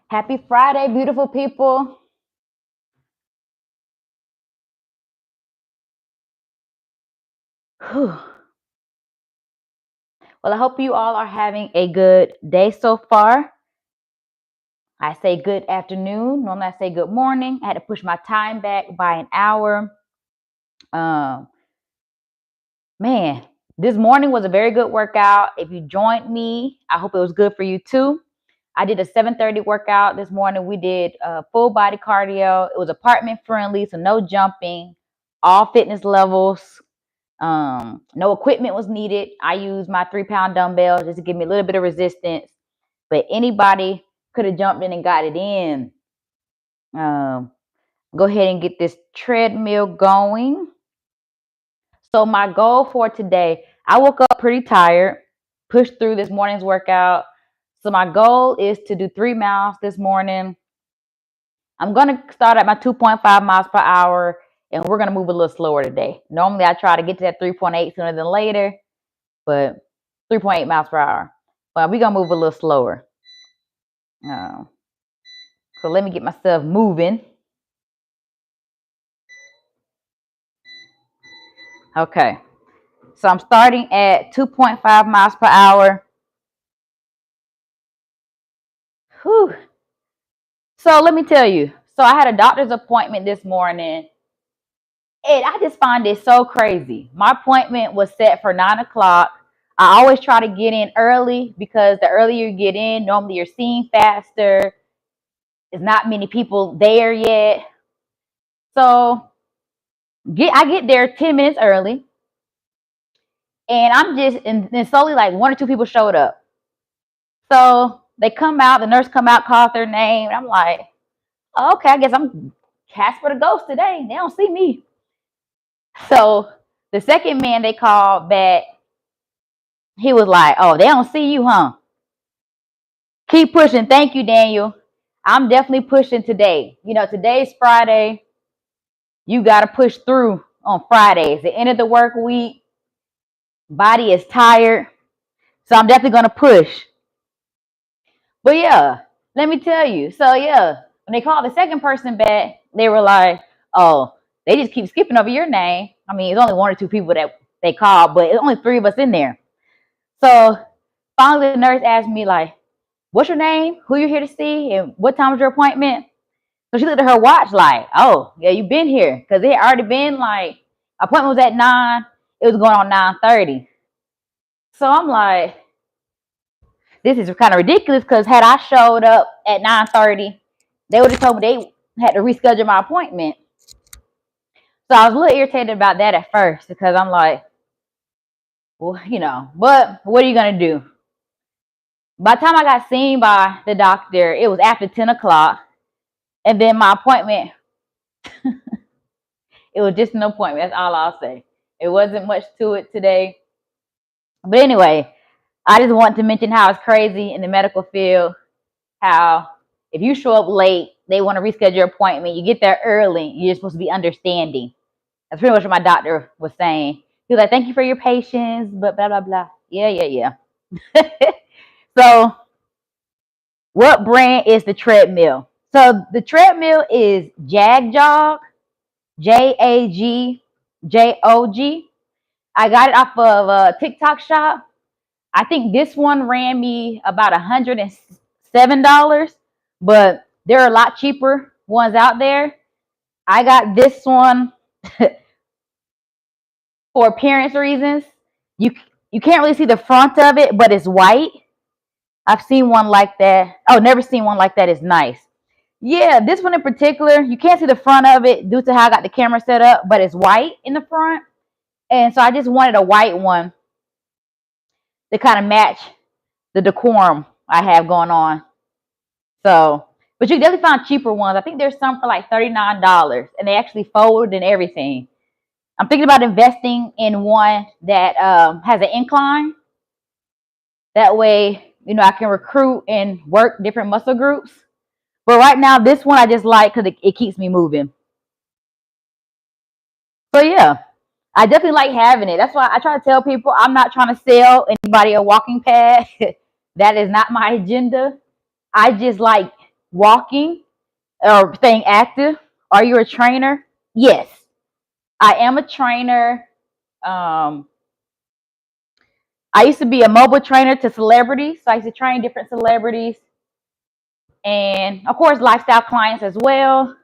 Happy Friday, beautiful people. Whew. Well, I hope you all are having a good day so far. I say good afternoon. Normally, I say good morning. I had to push my time back by an hour. Um, Man, this morning was a very good workout. If you joined me, I hope it was good for you too. I did a 7:30 workout this morning. We did full body cardio. It was apartment friendly, so no jumping, all fitness levels. No equipment was needed. I used my 3-pound dumbbell just to give me a little bit of resistance, but anybody could have jumped in and got it in. Um, Go ahead and get this treadmill going. So my goal for today, I woke up pretty tired, pushed through this morning's workout. So my goal is to do 3 miles this morning. I'm going to start at my 2.5 miles per hour, and we're going to move a little slower today. Normally, I try to get to that 3.8 sooner than later, but 3.8 miles per hour. But we're going to move a little slower. So let me get myself moving. Okay. So I'm starting at 2.5 miles per hour. Whew. So let me tell you. So I had a doctor's appointment this morning, and I just find it so crazy. My appointment was set for 9 o'clock. I always try to get in early because the earlier you get in, normally you're seeing faster. There's not many people there yet. So I get there 10 minutes early, and and slowly like 1 or 2 people showed up. So they come out, the nurse come out, calls their name, and I'm like, oh, okay, I guess I'm Casper the Ghost today. They don't see me. So the second man they called back, he was like, oh, they don't see you, huh? Keep pushing. Thank you, Daniel. I'm definitely pushing today. Today's Friday. You got to push through on Fridays. The end of the work week. Body is tired. So I'm definitely going to push. But yeah, let me tell you. So yeah, when they called the second person back, they were like, oh, they just keep skipping over your name. I mean, it's only 1 or 2 people that they called, but it's only 3 of us in there. So finally the nurse asked me like, what's your name? Who you're here to see? And what time was your appointment? So she looked at her watch like, oh, yeah, you've been here. Because it had already been like, appointment was at 9. It was going on 9:30. So I'm like, this is kind of ridiculous because had I showed up at 9:30, they would have told me they had to reschedule my appointment. So I was a little irritated about that at first because I'm like, well, but what are you going to do? By the time I got seen by the doctor, it was after 10 o'clock. And then my appointment, it was just an appointment. That's all I'll say. It wasn't much to it today. But anyway, I just want to mention how it's crazy in the medical field, how if you show up late, they want to reschedule your appointment. You get there early, you're supposed to be understanding. That's pretty much what my doctor was saying. He was like, thank you for your patience, but blah, blah, blah. Yeah. So what brand is the treadmill? So the treadmill is JagJog, JAGJOG. I got it off of a TikTok shop. I think this one ran me about $107, but there are a lot cheaper ones out there. I got this one for appearance reasons. You can't really see the front of it, but it's white. I've seen one like that. Oh, never seen one like that. It's nice. Yeah, this one in particular, you can't see the front of it due to how I got the camera set up, but it's white in the front. And so I just wanted a white one to kind of match the decorum I have going on. So, but you can definitely find cheaper ones. I think there's some for like $39, and they actually fold and everything. I'm thinking about investing in one that has an incline. That way, I can recruit and work different muscle groups. But right now, this one I just like because it keeps me moving. So yeah, I definitely like having it. That's why I try to tell people I'm not trying to sell anybody a walking pad. That is not my agenda. I just like walking or staying active? Are you a trainer? Yes, I am a trainer. Um, I used to be a mobile trainer to celebrities. So I used to train different celebrities and, of course, lifestyle clients as well.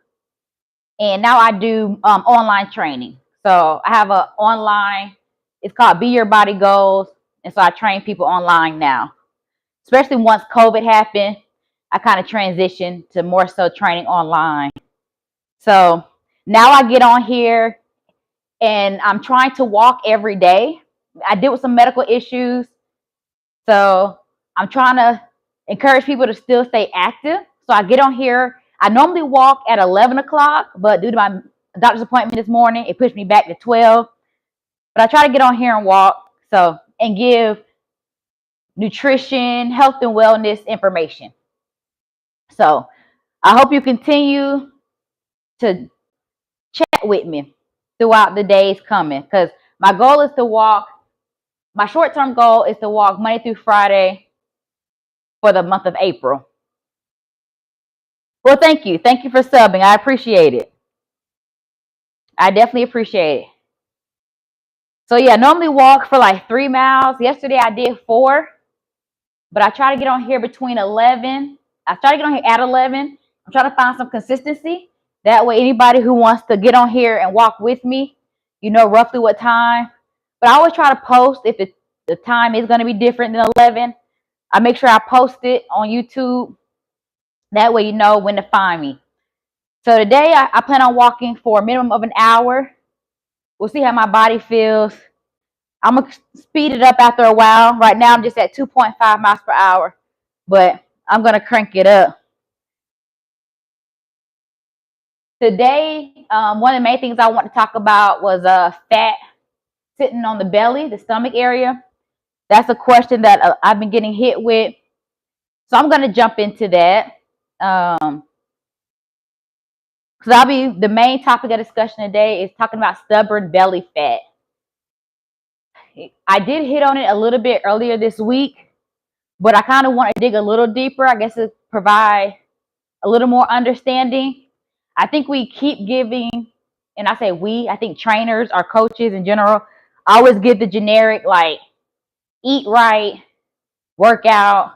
And now I do online training. So I have a online, it's called Be Your Body Goals. And so I train people online now. Especially once COVID happened, I kind of transitioned to more so training online. So now I get on here and I'm trying to walk every day. I deal with some medical issues. So I'm trying to encourage people to still stay active. So I get on here. I normally walk at 11 o'clock, but due to my doctor's appointment this morning, it pushed me back to 12. But I try to get on here and walk and give nutrition, health, and wellness information. So I hope you continue to chat with me throughout the days coming because my goal is to walk. My short-term goal is to walk Monday through Friday for the month of April. Well, thank you. Thank you for subbing. I appreciate it. I definitely appreciate it. So yeah, I normally walk for like 3 miles. Yesterday I did 4, but I try to get on here between 11. I try to get on here at 11. I'm trying to find some consistency. That way anybody who wants to get on here and walk with me, you know roughly what time. But I always try to post if the time is going to be different than 11. I make sure I post it on YouTube. That way you know when to find me. So today I plan on walking for a minimum of an hour. We'll see how my body feels. I'm going to speed it up after a while. Right now I'm just at 2.5 miles per hour, but I'm going to crank it up. Today, one of the main things I want to talk about was fat sitting on the belly, the stomach area. That's a question that I've been getting hit with. So I'm going to jump into that. Because the main topic of discussion today is talking about stubborn belly fat. I did hit on it a little bit earlier this week, but I kind of want to dig a little deeper, I guess, to provide a little more understanding. I think we keep giving, and I say we, I think trainers, our coaches in general, always give the generic, like, eat right, work out.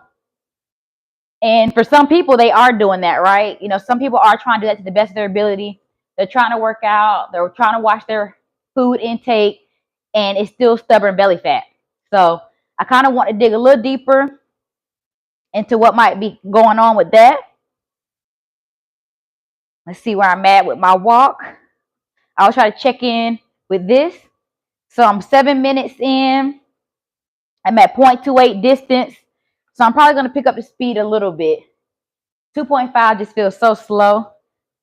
And for some people, they are doing that, right? You know, some people are trying to do that to the best of their ability. They're trying to work out. They're trying to watch their food intake, and it's still stubborn belly fat. So I kind of want to dig a little deeper into what might be going on with that. Let's see where I'm at with my walk. I'll try to check in with this. So I'm 7 minutes in. I'm at 0.28 distance. So I'm probably going to pick up the speed a little bit. 2.5 just feels so slow.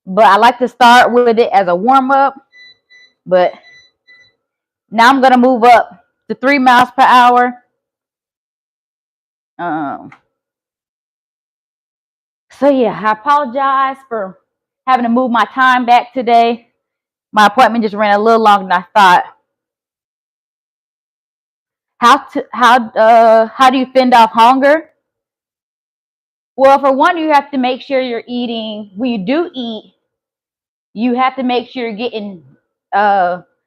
But I like to start with it as a warm-up. But now I'm going to move up to 3 miles per hour. So yeah, I apologize for having to move my time back today. My appointment just ran a little longer than I thought. How do you fend off hunger? Well, for one, you have to make sure you're eating. When you do eat, you have to make sure you're getting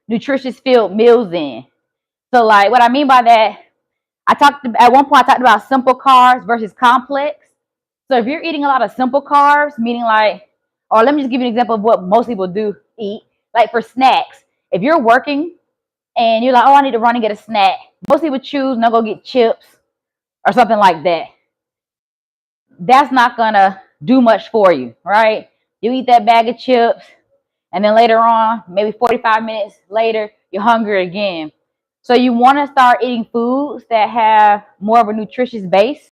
nutritious filled meals in. So, like, what I mean by that, at one point I talked about simple carbs versus complex. So, if you're eating a lot of simple carbs, meaning like, or let me just give you an example of what most people do eat. Like for snacks, if you're working and you're like, oh, I need to run and get a snack, most people choose no, go get chips or something like that. That's not gonna do much for you, right? You eat that bag of chips, and then later on, maybe 45 minutes later, you're hungry again. So you want to start eating foods that have more of a nutritious base.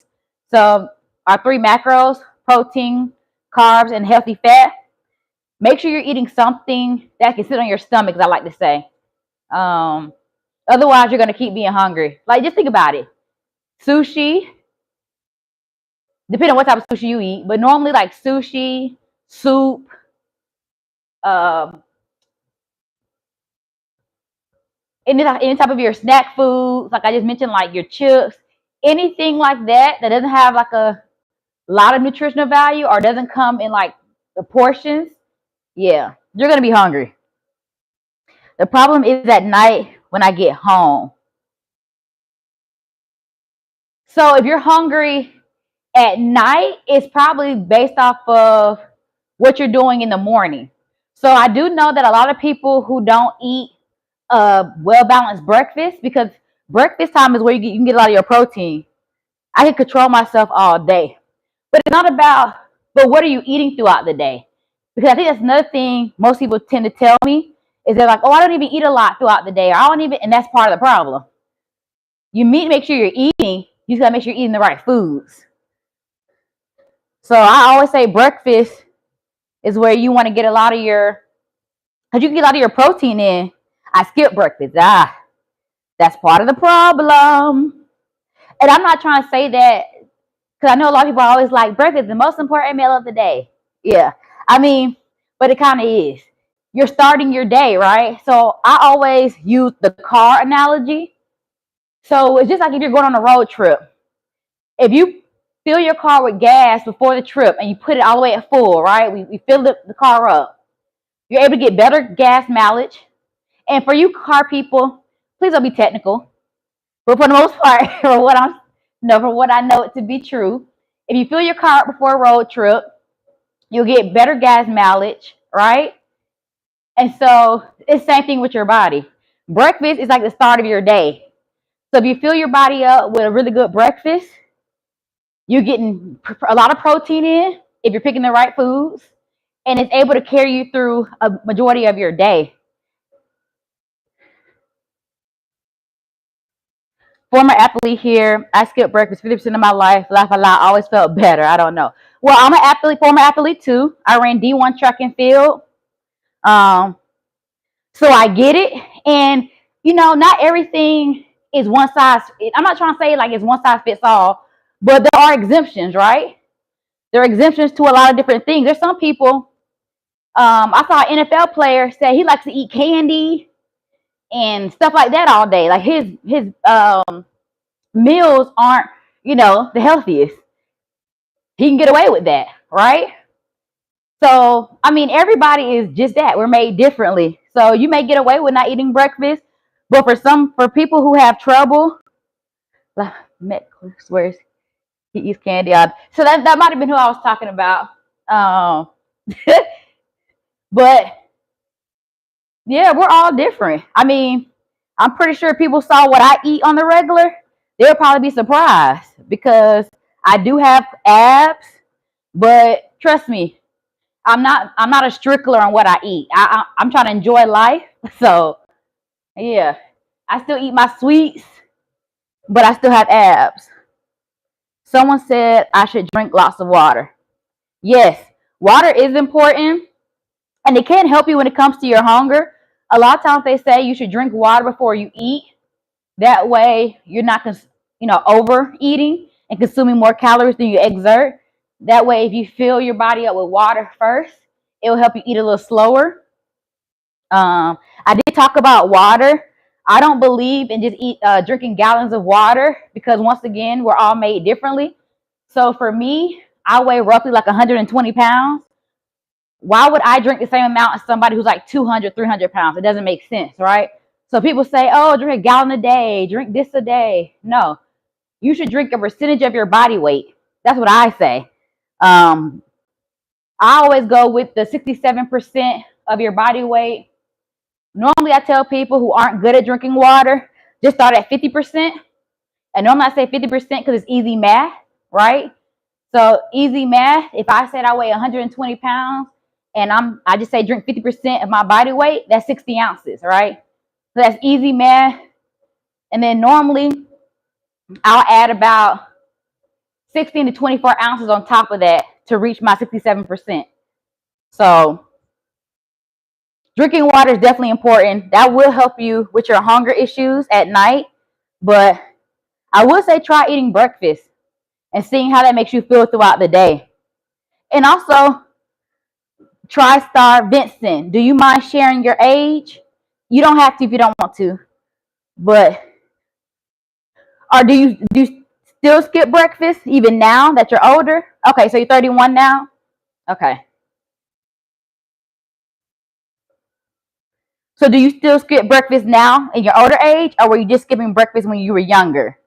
So our 3 macros: protein, carbs, and healthy fat. Make sure you're eating something that can sit on your stomach, as I like to say. Otherwise, you're going to keep being hungry. Like, just think about it. Sushi, depending on what type of sushi you eat, but normally like sushi, soup, any type of your snack foods, like I just mentioned, like your chips, anything like that that doesn't have like a a lot of nutritional value or doesn't come in like the portions, yeah, you're gonna be hungry. The problem is at night when I get home. So if you're hungry at night, it's probably based off of what you're doing in the morning. So I do know that a lot of people who don't eat a well-balanced breakfast, because breakfast time is where you can get a lot of your protein. I can control myself all day. But it's not about, but what are you eating throughout the day? Because I think that's another thing most people tend to tell me is they're like, oh, I don't even eat a lot throughout the day. Or I don't even, and that's part of the problem. You need to make sure you're eating. You just gotta make sure you're eating the right foods. So I always say breakfast is where you want to get a lot of your, because you can get a lot of your protein in. I skip breakfast. That's part of the problem. And I'm not trying to say that, because I know a lot of people are always like, breakfast is the most important meal of the day. Yeah. I mean, but it kind of is. You're starting your day, right? So I always use the car analogy. So it's just like if you're going on a road trip. If you fill your car with gas before the trip and you put it all the way at full, right? We fill the car up. You're able to get better gas mileage. And for you car people, please don't be technical. But for the most part, for what I know it to be true, if you fill your car up before a road trip, you'll get better gas mileage, right? And so it's the same thing with your body. Breakfast is like the start of your day. So if you fill your body up with a really good breakfast, you're getting a lot of protein in if you're picking the right foods, and it's able to carry you through a majority of your day. Former athlete here. I skipped breakfast 50% of my life. Laugh a lot. Always felt better. I don't know. Well, I'm an athlete, former athlete too. I ran D1 track and field. So I get it. And, not everything is one size. I'm not trying to say like it's one size fits all, but there are exemptions, right? There are exemptions to a lot of different things. There's some people, I saw an NFL player say he likes to eat candy and stuff like that all day. Like his meals aren't, the healthiest. He can get away with that, right? So, I mean, everybody is just that. We're made differently. So you may get away with not eating breakfast, but for people who have trouble, Matt swears he eats candy. So that might have been who I was talking about. But yeah, we're all different. I mean, I'm pretty sure if people saw what I eat on the regular, they'll probably be surprised because I do have abs, but trust me, I'm not a strickler on what I eat. I'm trying to enjoy life. So yeah, I still eat my sweets, but I still have abs. Someone said I should drink lots of water. Yes, water is important, and it can help you when it comes to your hunger. A lot of times they say you should drink water before you eat. That way you're not, overeating and consuming more calories than you exert. That way, if you fill your body up with water first, it will help you eat a little slower. I did talk about water. I don't believe in just drinking gallons of water because once again, we're all made differently. So for me, I weigh roughly like 120 pounds. Why would I drink the same amount as somebody who's like 200, 300 pounds? It doesn't make sense, right? So people say, oh, drink a gallon a day, drink this a day. No, you should drink a percentage of your body weight. That's what I say. I always go with the 67% of your body weight. Normally, I tell people who aren't good at drinking water, just start at 50%. And normally I say 50% because it's easy math, right? So easy math, if I said I weigh 120 pounds and I just say drink 50% of my body weight, that's 60 ounces, right? So that's easy math. And then normally I'll add about 16 to 24 ounces on top of that to reach my 67%. So drinking water is definitely important. That will help you with your hunger issues at night. But I would say try eating breakfast and seeing how that makes you feel throughout the day. And also, TriStar Vincent, do you mind sharing your age? You don't have to if you don't want to. But, or do you still skip breakfast even now that you're older? Okay, so you're 31 now? Okay. So do you still skip breakfast now in your older age, or were you just skipping breakfast when you were younger?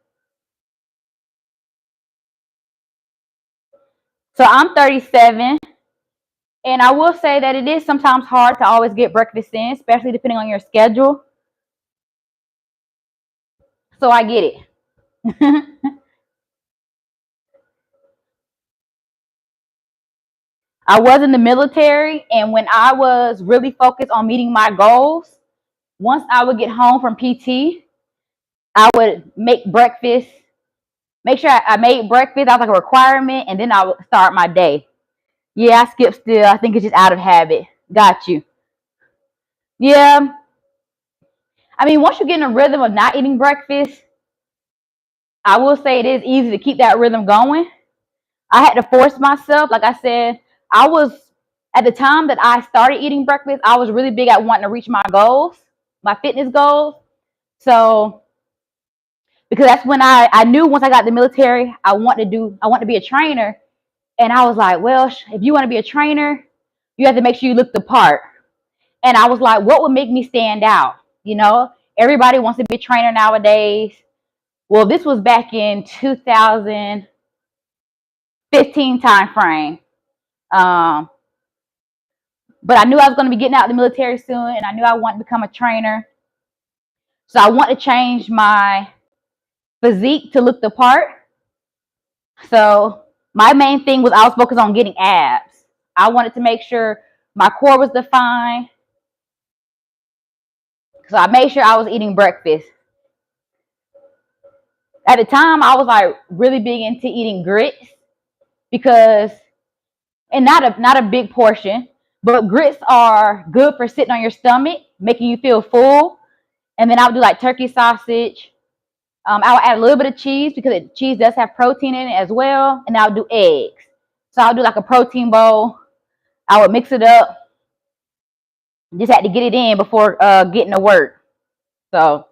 So I'm 37, and I will say that it is sometimes hard to always get breakfast in, especially depending on your schedule. So I get it. I was in the military, and when I was really focused on meeting my goals, once I would get home from PT, I would make breakfast, make sure I made breakfast. That was like a requirement, and then I would start my day. Yeah, I skip still. I think it's just out of habit. Got you. Yeah. I mean, once you get in a rhythm of not eating breakfast, I will say it is easy to keep that rhythm going. I had to force myself. Like I said, I was, at the time that I started eating breakfast, I was really big at wanting to reach my goals, my fitness goals. So, because that's when I knew once I got the military, I want to be a trainer. And I was like, well, if you want to be a trainer, you have to make sure you look the part. And I was like, what would make me stand out? You know, everybody wants to be a trainer nowadays. Well, this was back in 2015 time frame. Um, but I knew I was going to be getting out of the military soon, and I knew I wanted to become a trainer. So I want to change my physique to look the part. So my main thing was I was focused on getting abs. I wanted to make sure my core was defined. So I made sure I was eating breakfast. At the time, I was like really big into eating grits because, and not a big portion, but grits are good for sitting on your stomach, making you feel full. And then I would do like turkey sausage. I would add a little bit of cheese because cheese does have protein in it as well. And I would do eggs. So I would do like a protein bowl. I would mix it up. Just had to get it in before getting to work. So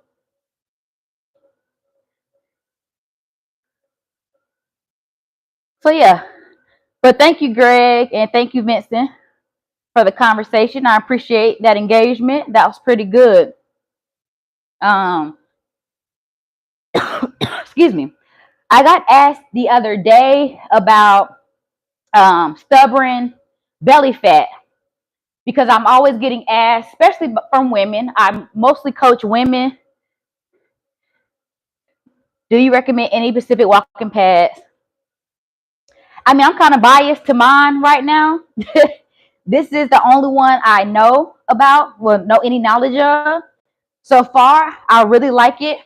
yeah. But thank you, Greg, and thank you, Vincent, for the conversation. I appreciate that engagement. That was pretty good. Um, excuse me. I got asked the other day about stubborn belly fat because I'm always getting asked, especially from women. I mostly coach women. Do you recommend any specific walking pads? I mean, I'm kind of biased to mine right now. This is the only one I know about, well, know any knowledge of. So far, I really like it.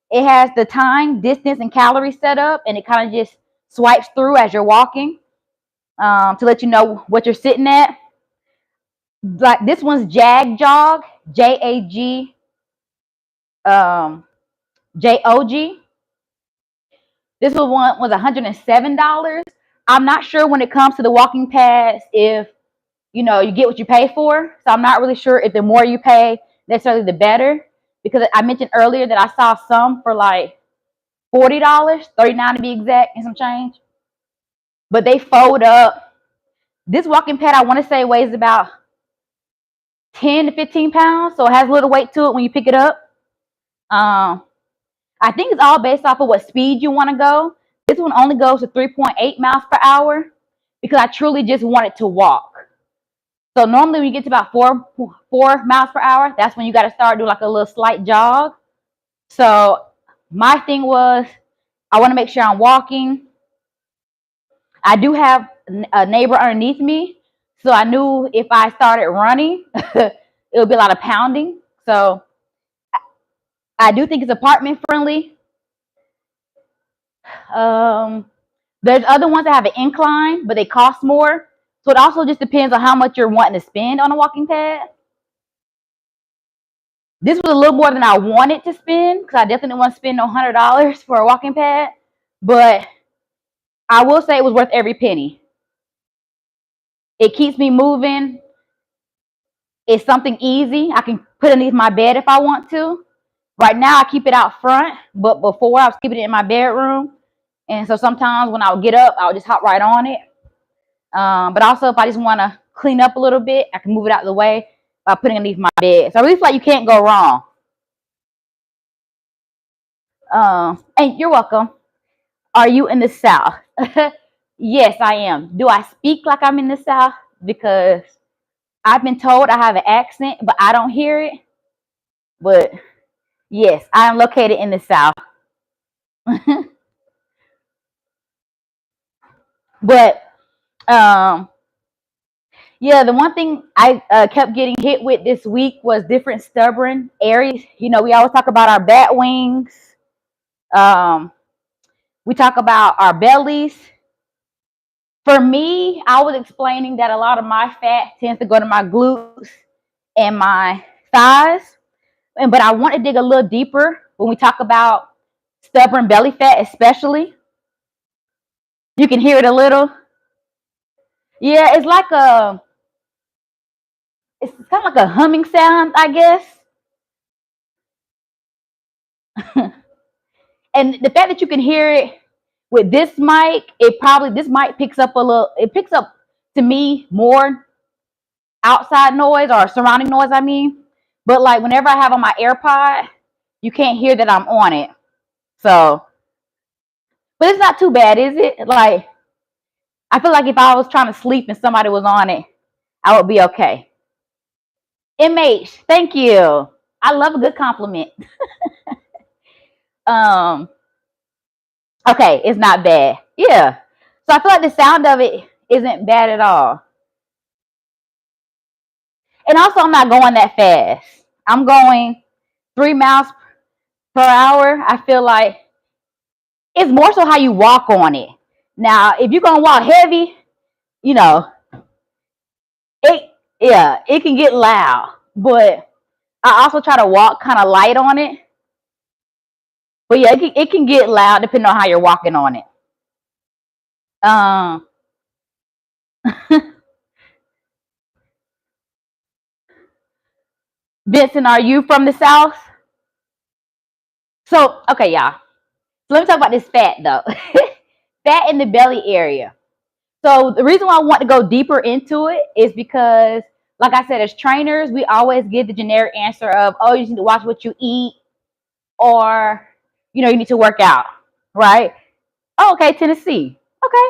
It has the time, distance, and calorie set up, and it kind of just swipes through as you're walking to let you know what you're sitting at. Like this one's Jag Jog, JAG JOG. This one was $107. I'm not sure when it comes to the walking pads if you get what you pay for. So I'm not really sure if the more you pay, necessarily the better. Because I mentioned earlier that I saw some for like $40, $39 to be exact, and some change. But they fold up. This walking pad, I want to say, weighs about 10 to 15 pounds. So it has a little weight to it when you pick it up. I think it's all based off of what speed you want to go. This one only goes to 3.8 miles per hour because I truly just wanted to walk. So normally when you get to about four miles per hour, that's when you got to start doing like a little slight jog. So my thing was I want to make sure I'm walking. I do have a neighbor underneath me, so I knew if I started running, it would be a lot of pounding. So I do think it's apartment friendly. There's other ones that have an incline, but they cost more. So it also just depends on how much you're wanting to spend on a walking pad. This was a little more than I wanted to spend because I definitely want to spend no $100 for a walking pad. But I will say it was worth every penny. It keeps me moving. It's something easy. I can put underneath my bed if I want to. Right now, I keep it out front, but before I was keeping it in my bedroom. And so sometimes when I would get up, I would just hop right on it. But also if I just want to clean up a little bit, I can move it out of the way by putting it underneath my bed. So I really feel like you can't go wrong. And you're welcome. Are you in the South? Yes, I am. Do I speak like I'm in the South? Because I've been told I have an accent, but I don't hear it. But yes, I am located in the South. But yeah, the one thing I kept getting hit with this week was different stubborn areas. You know, we always talk about our bat wings. We talk about our bellies. For me, I was explaining that a lot of my fat tends to go to my glutes and my thighs. But I want to dig a little deeper when we talk about stubborn belly fat, especially. You can hear it a little. Yeah, it's kind of like a humming sound, I guess. And the fact that you can hear it with this mic, this mic picks up it picks up to me more outside noise or surrounding noise, I mean. But like whenever I have on my AirPod, you can't hear that I'm on it. So, but it's not too bad, is it? Like, I feel like if I was trying to sleep and somebody was on it, I would be okay. MH, thank you. I love a good compliment. Okay, it's not bad. Yeah. So I feel like the sound of it isn't bad at all. And also, I'm not going that fast. I'm going 3 miles per hour. I feel like it's more so how you walk on it. Now, if you're gonna walk heavy, you know, it can get loud. But I also try to walk kind of light on it. But yeah, it can get loud depending on how you're walking on it. Vincent, are you from the South? So, okay, y'all. So let me talk about this fat though. Fat in the belly area. So the reason why I want to go deeper into it is because, like I said, as trainers, we always give the generic answer of, oh, you need to watch what you eat, or, you know, you need to work out, right? Oh, okay, Tennessee. Okay.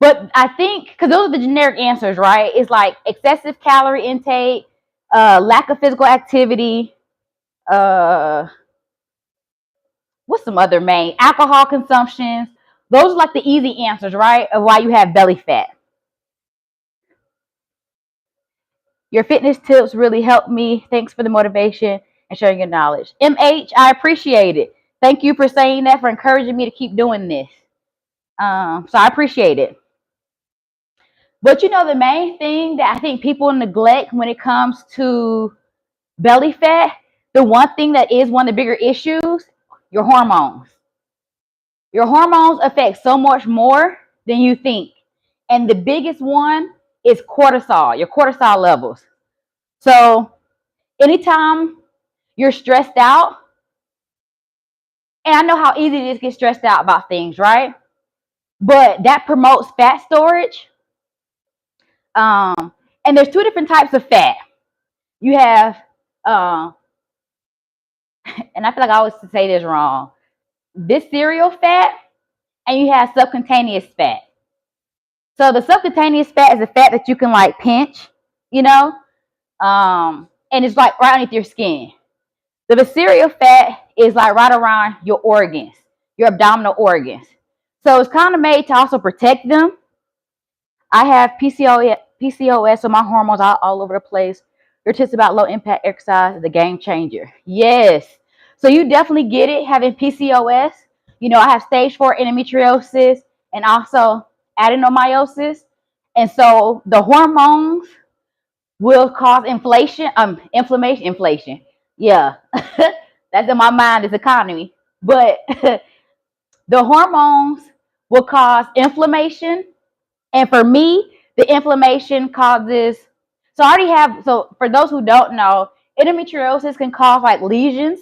But I think, because those are the generic answers, right? It's like excessive calorie intake, lack of physical activity, what's some other main? Alcohol consumptions. Those are like the easy answers, right? Of why you have belly fat. Your fitness tips really helped me. Thanks for the motivation and sharing your knowledge. MH, I appreciate it. Thank you for saying that, for encouraging me to keep doing this. So I appreciate it. But you know, the main thing that I think people neglect when it comes to belly fat, the one thing that is one of the bigger issues, your hormones. Your hormones affect so much more than you think. And the biggest one is cortisol, your cortisol levels. So anytime you're stressed out, and I know how easy it is to get stressed out about things, right? But that promotes fat storage. And there's two different types of fat. You have, and I feel like I always say this wrong, visceral fat, and you have subcutaneous fat. So the subcutaneous fat is the fat that you can like pinch, you know, and it's like right underneath your skin. The visceral fat is like right around your organs, your abdominal organs. So it's kind of made to also protect them. I have PCOS, so my hormones are all over the place. Your tips about low impact exercise is a game changer. Yes. So you definitely get it having PCOS. You know, I have stage 4 endometriosis and also adenomyosis. And so the hormones will cause inflation. Yeah. That's in my mind is economy. But the hormones will cause inflammation. And for me, the inflammation causes, so for those who don't know, endometriosis can cause like lesions.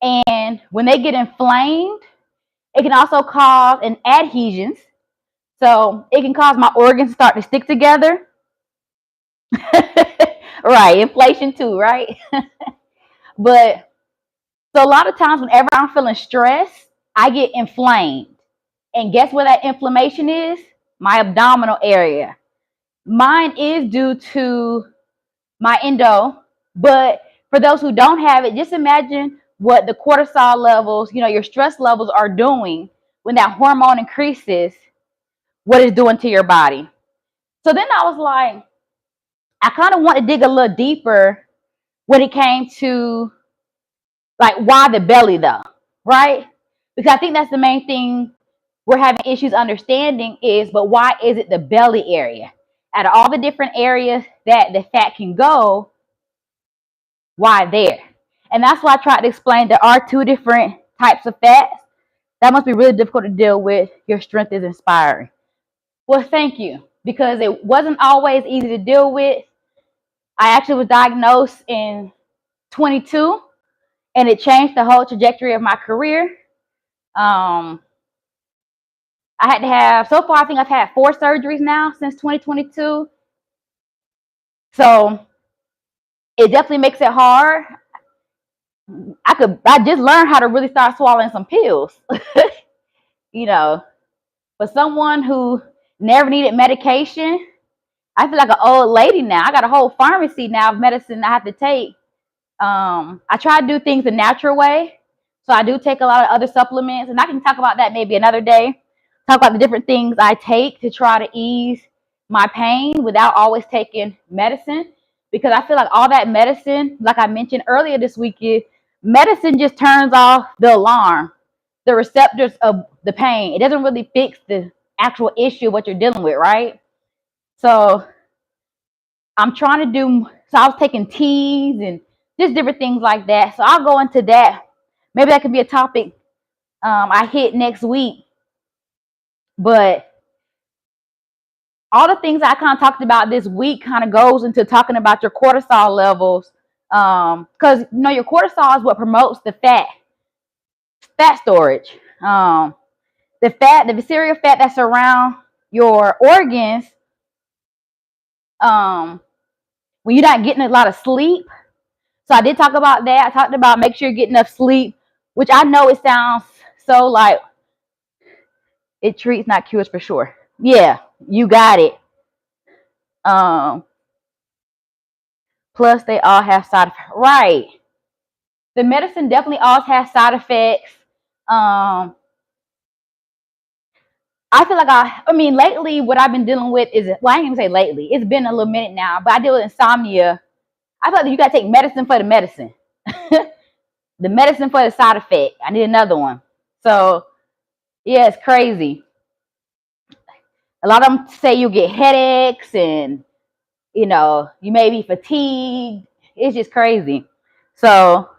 And when they get inflamed, it can also cause an adhesions. So it can cause my organs to start to stick together. Right, inflation too, right? But so a lot of times whenever I'm feeling stressed, I get inflamed. And guess where that inflammation is? My abdominal area. Mine is due to my endo, but for those who don't have it, just imagine what the cortisol levels, your stress levels are doing when that hormone increases, what it's doing to your body. So then I was like, I kind of want to dig a little deeper when it came to like why the belly though, right? Because I think that's the main thing we're having issues understanding is, but why is it the belly area? Out of all the different areas that the fat can go, why there? And that's why I tried to explain there are two different types of fats. That must be really difficult to deal with. Your strength is inspiring. Well, thank you, because it wasn't always easy to deal with. I actually was diagnosed in 22, and it changed the whole trajectory of my career. I had to have, so far, I think I've had 4 surgeries now since 2022. So it definitely makes it hard. I just learned how to really start swallowing some pills. For someone who never needed medication, I feel like an old lady now. I got a whole pharmacy now of medicine I have to take. I try to do things the natural way. So I do take a lot of other supplements, and I can talk about that maybe another day. Talk about the different things I take to try to ease my pain without always taking medicine. Because I feel like all that medicine, like I mentioned earlier this weekend, medicine just turns off the alarm, the receptors of the pain. It doesn't really fix the actual issue what you're dealing with, right? So I'm trying to do, so I was taking teas and just different things like that. So I'll go into that. Maybe that could be a topic I hit next week. But all the things I kind of talked about this week kind of goes into talking about your cortisol levels. Because your cortisol is what promotes the fat storage. The visceral fat that's around your organs, when you're not getting a lot of sleep. So I did talk about that. I talked about make sure you get enough sleep, which I know it sounds so like it treats, not cures for sure. Yeah, you got it. Plus they all have side effects. Right. The medicine definitely all has side effects. I feel like I mean, lately what I've been dealing with is, well, I ain't even say lately. It's been a little minute now, but I deal with insomnia. I feel like you got to take medicine for the medicine. The medicine for the side effect. I need another one. So, yeah, it's crazy. A lot of them say you get headaches and, you may be fatigued. It's just crazy. So,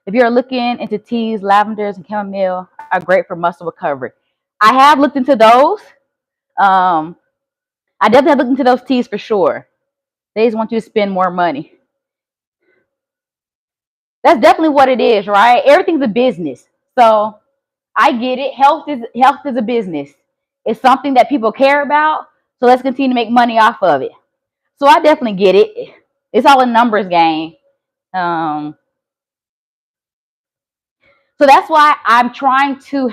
if you're looking into teas, lavenders, and chamomile are great for muscle recovery. I have looked into those. I definitely have looked into those teas for sure. They just want you to spend more money. That's definitely what it is, right? Everything's a business. So I get it. Health is a business. It's something that people care about. So let's continue to make money off of it. So I definitely get it. It's all a numbers game. So that's why I'm trying to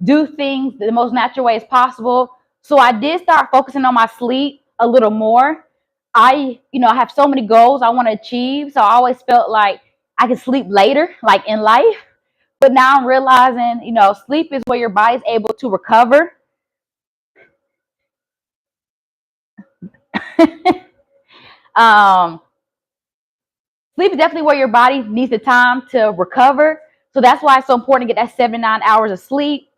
do things the most natural way as possible. So I did start focusing on my sleep a little more. I have so many goals I want to achieve. So I always felt like I could sleep later, like in life. But now I'm realizing, sleep is where your body's able to recover. Sleep is definitely where your body needs the time to recover. So that's why it's so important to get that 7 to 9 hours of sleep.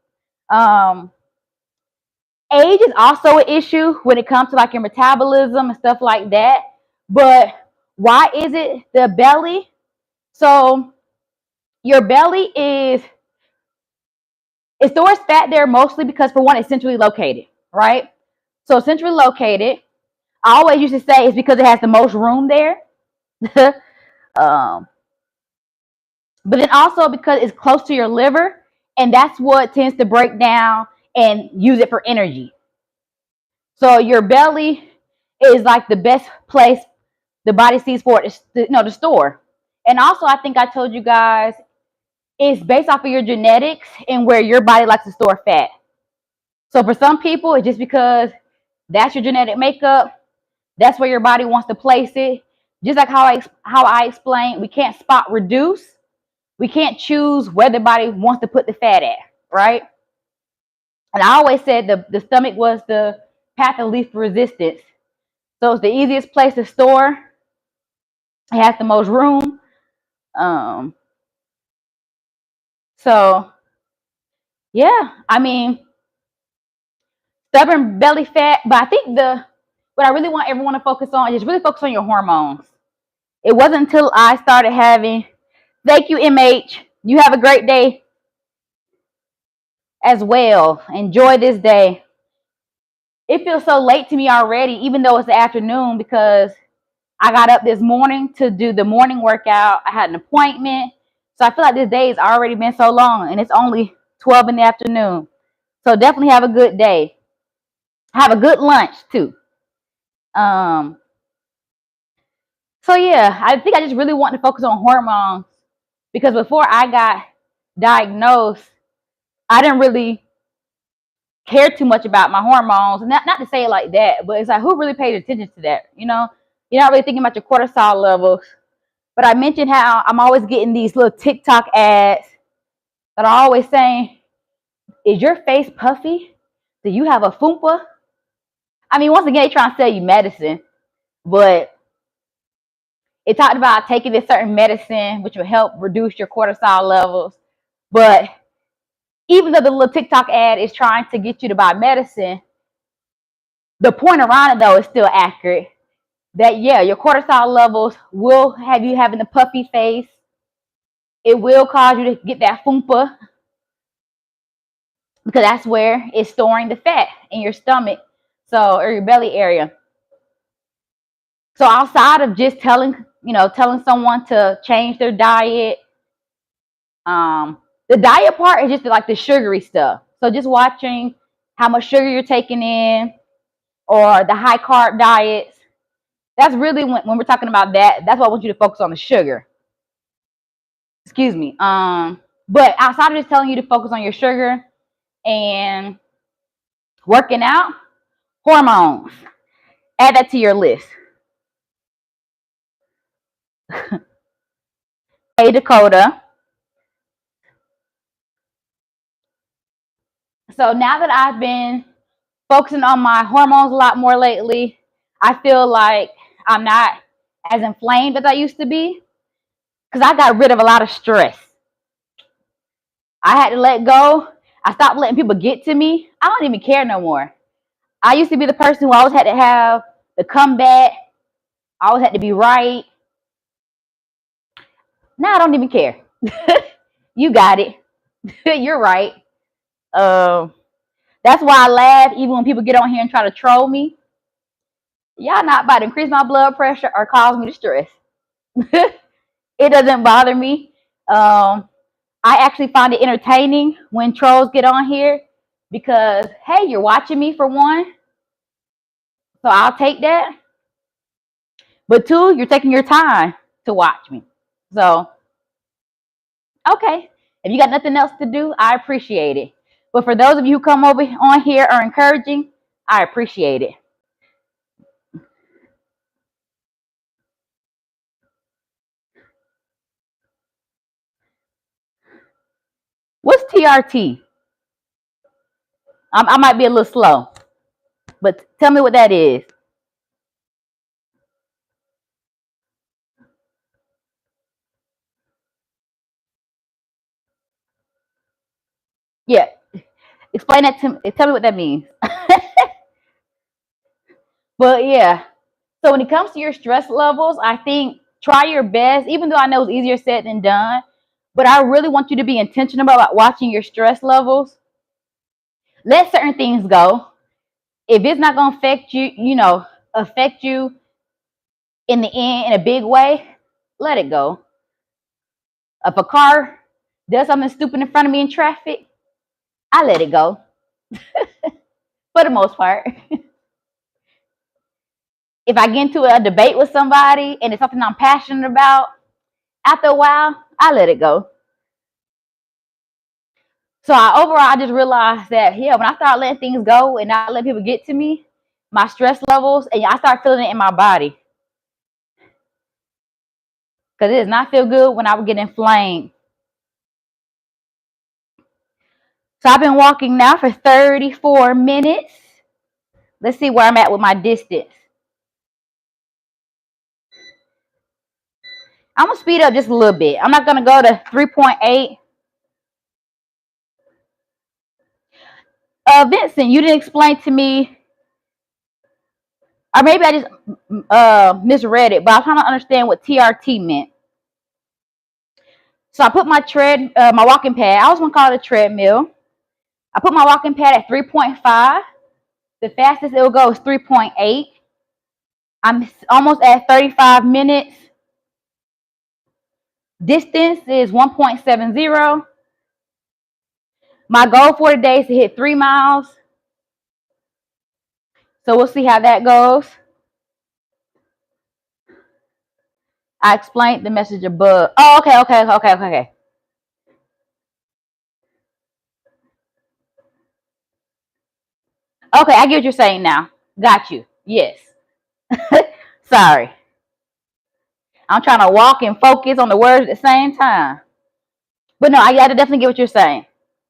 Age is also an issue when it comes to like your metabolism and stuff like that. But why is it the belly? So your belly it stores fat there mostly because, for one, it's centrally located, right? So centrally located, I always used to say it's because it has the most room there. but then also because it's close to your liver, and that's what tends to break down and use it for energy. So your belly is like the best place the body sees for it, to store. And also, I think I told you guys, it's based off of your genetics and where your body likes to store fat. So for some people, it's just because that's your genetic makeup. That's where your body wants to place it. Just like how I explained, we can't spot reduce. We can't choose where the body wants to put the fat at, right? And I always said the stomach was the path of least resistance. So it's the easiest place to store. It has the most room. So yeah, I mean, stubborn belly fat. But I think what I really want everyone to focus on is really focus on your hormones. It wasn't until I started having, thank you, MH. You have a great day as well. Enjoy this day. It feels so late to me already, even though it's the afternoon, because I got up this morning to do the morning workout. I had an appointment. So I feel like this day has already been so long, and it's only 12 in the afternoon. So definitely have a good day. Have a good lunch too. So yeah, I think I just really want to focus on hormones, because before I got diagnosed, I didn't really care too much about my hormones. Not to say it like that, but it's like, who really paid attention to that? You're not really thinking about your cortisol levels. But I mentioned how I'm always getting these little TikTok ads that are always saying, is your face puffy? Do you have a fupa? I mean, once again, they trying to sell you medicine, but it talked about taking this certain medicine, which will help reduce your cortisol levels. But even though the little TikTok ad is trying to get you to buy medicine, the point around it, though, is still accurate. That, yeah, your cortisol levels will have you having a puffy face. It will cause you to get that fupa, because that's where it's storing the fat in your stomach, or your belly area. So outside of just telling someone to change their diet, the diet part is just like the sugary stuff. So just watching how much sugar you're taking in, or the high carb diets. That's really when we're talking about that. That's why I want you to focus on the sugar. Excuse me. But outside of just telling you to focus on your sugar and working out, hormones. Add that to your list. Hey, Dakota. So now that I've been focusing on my hormones a lot more lately, I feel like I'm not as inflamed as I used to be, because I got rid of a lot of stress. I had to let go. I stopped letting people get to me. I don't even care no more. I used to be the person who always had to have the comeback. I always had to be right. Now I don't even care. You got it. You're right. That's why I laugh even when people get on here and try to troll me. Y'all not about to increase my blood pressure or cause me to stress. It doesn't bother me. I actually find it entertaining when trolls get on here, because, hey, you're watching me for one, so I'll take that. But two, you're taking your time to watch me. So, okay, if you got nothing else to do, I appreciate it. But for those of you who come over on here are encouraging, I appreciate it. What's TRT? I might be a little slow, but tell me what that is. Yeah, explain that to me. Tell me what that means. But yeah, so when it comes to your stress levels, I think try your best, even though I know it's easier said than done. But I really want you to be intentional about watching your stress levels. Let certain things go. If it's not going to affect you in the end in a big way, let it go. If a car does something stupid in front of me in traffic, I let it go for the most part. If I get into a debate with somebody and it's something I'm passionate about, after a while, I let it go. So overall, I just realized that, yeah, when I start letting things go and not let people get to me, my stress levels, and I start feeling it in my body. Because it does not feel good when I would get inflamed. So I've been walking now for 34 minutes. Let's see where I'm at with my distance. I'm going to speed up just a little bit. I'm not going to go to 3.8. Vincent, you didn't explain to me, or maybe I just misread it, but I was trying to understand what TRT meant. So I put my my walking pad, I was going to call it a treadmill. I put my walking pad at 3.5. The fastest it will go is 3.8. I'm almost at 35 minutes. Distance is 1.70. My goal for today is to hit 3 miles. So we'll see how that goes. I explained the message above. Oh, okay. Okay, I get what you're saying now. Got you. Yes. Sorry. I'm trying to walk and focus on the words at the same time. But no, I definitely get what you're saying.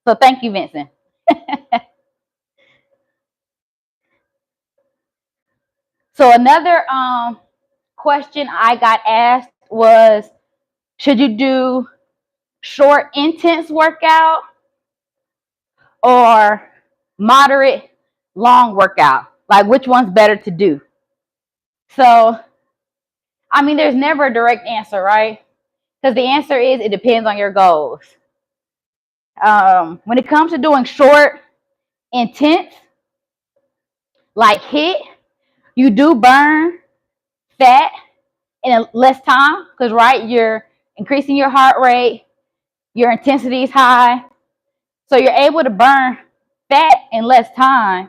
So thank you, Vincent. So another question I got asked was, should you do short, intense workout or moderate, long workout? Like, which one's better to do? So, I mean, there's never a direct answer, right? Because the answer is it depends on your goals. When it comes to doing short, intense, like HIIT, you do burn fat in less time because, right, you're increasing your heart rate, your intensity is high, so you're able to burn fat in less time.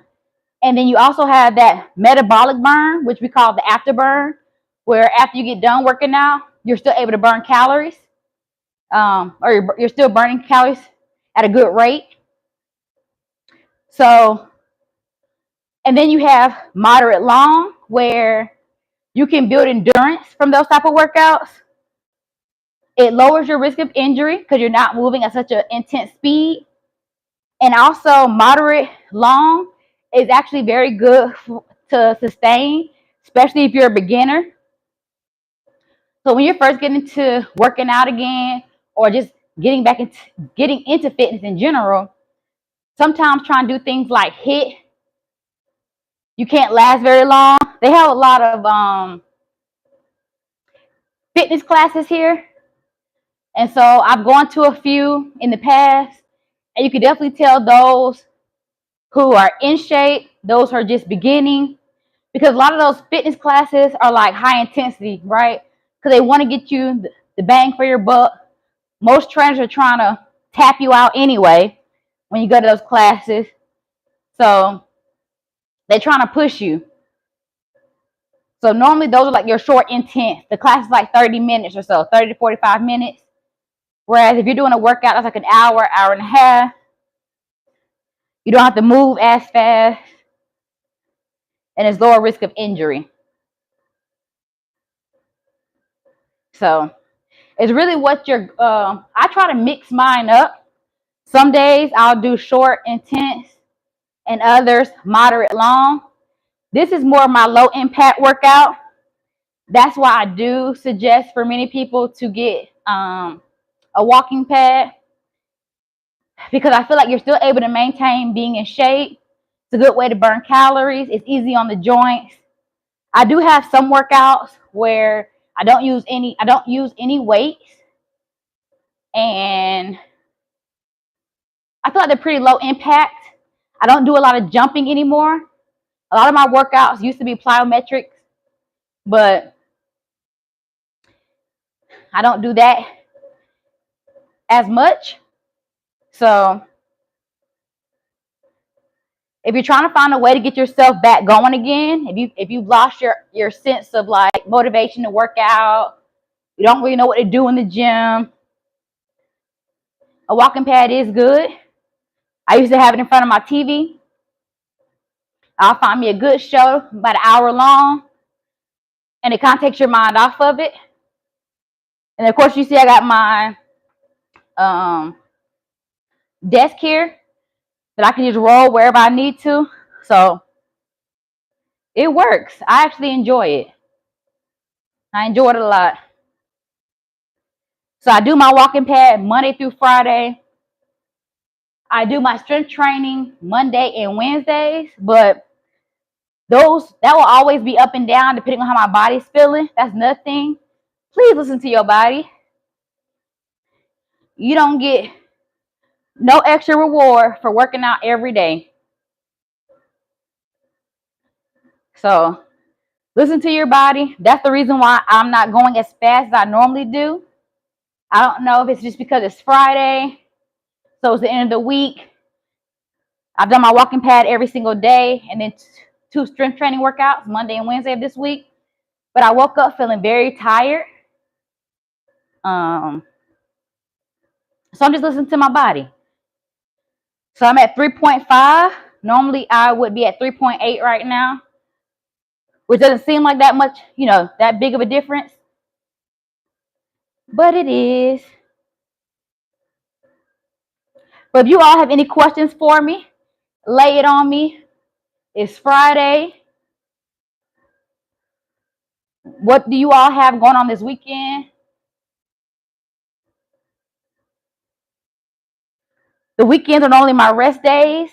And then you also have that metabolic burn, which we call the afterburn, where after you get done working out, you're still able to burn calories, or you're still burning calories at a good rate. So, and then you have moderate long, where you can build endurance from those type of workouts. It lowers your risk of injury because you're not moving at such an intense speed. And also moderate long is actually very good to sustain, especially if you're a beginner. So when you're first getting into working out again, or just getting into fitness in general, sometimes trying to do things like HIIT, you can't last very long. They have a lot of fitness classes here, and so I've gone to a few in the past, and you can definitely tell those who are in shape, those who are just beginning, because a lot of those fitness classes are like high intensity, right? Because they want to get you the bang for your buck. Most trainers are trying to tap you out anyway when you go to those classes. So they're trying to push you. So normally those are like your short intense. The class is like 30 minutes or so, 30 to 45 minutes. Whereas if you're doing a workout that's like an hour, hour and a half, you don't have to move as fast, and there's lower risk of injury. So it's really what you're, I try to mix mine up. Some days I'll do short, intense, and others moderate, long. This is more of my low impact workout. That's why I do suggest for many people to get a walking pad, because I feel like you're still able to maintain being in shape. It's a good way to burn calories. It's easy on the joints. I do have some workouts where I don't use any weights, and I feel like they're pretty low impact. I don't do a lot of jumping anymore. A lot of my workouts used to be plyometrics, but I don't do that. as much. So if you're trying to find a way to get yourself back going again, if you've lost your sense of like motivation to work out, you don't really know what to do in the gym, a walking pad is good. I used to have it in front of my TV. I'll find me a good show, about an hour long, and it kind of takes your mind off of it. And of course, you see I got my desk here that I can just roll wherever I need to. So it works. I actually enjoy it. I enjoy it a lot. So I do my walking pad Monday through Friday. I do my strength training Monday and Wednesdays, but that will always be up and down depending on how my body's feeling. That's nothing. Please listen to your body. You don't get no extra reward for working out every day. So listen to your body. That's the reason why I'm not going as fast as I normally do. I don't know if it's just because it's Friday, so it's the end of the week. I've done my walking pad every single day, and then 2 strength training workouts, Monday and Wednesday of this week. But I woke up feeling very tired. So I'm just listening to my body. So I'm at 3.5. Normally I would be at 3.8 right now, which doesn't seem like that much, that big of a difference. But it is. But if you all have any questions for me, lay it on me. It's Friday. What do you all have going on this weekend? The weekends are normally my rest days.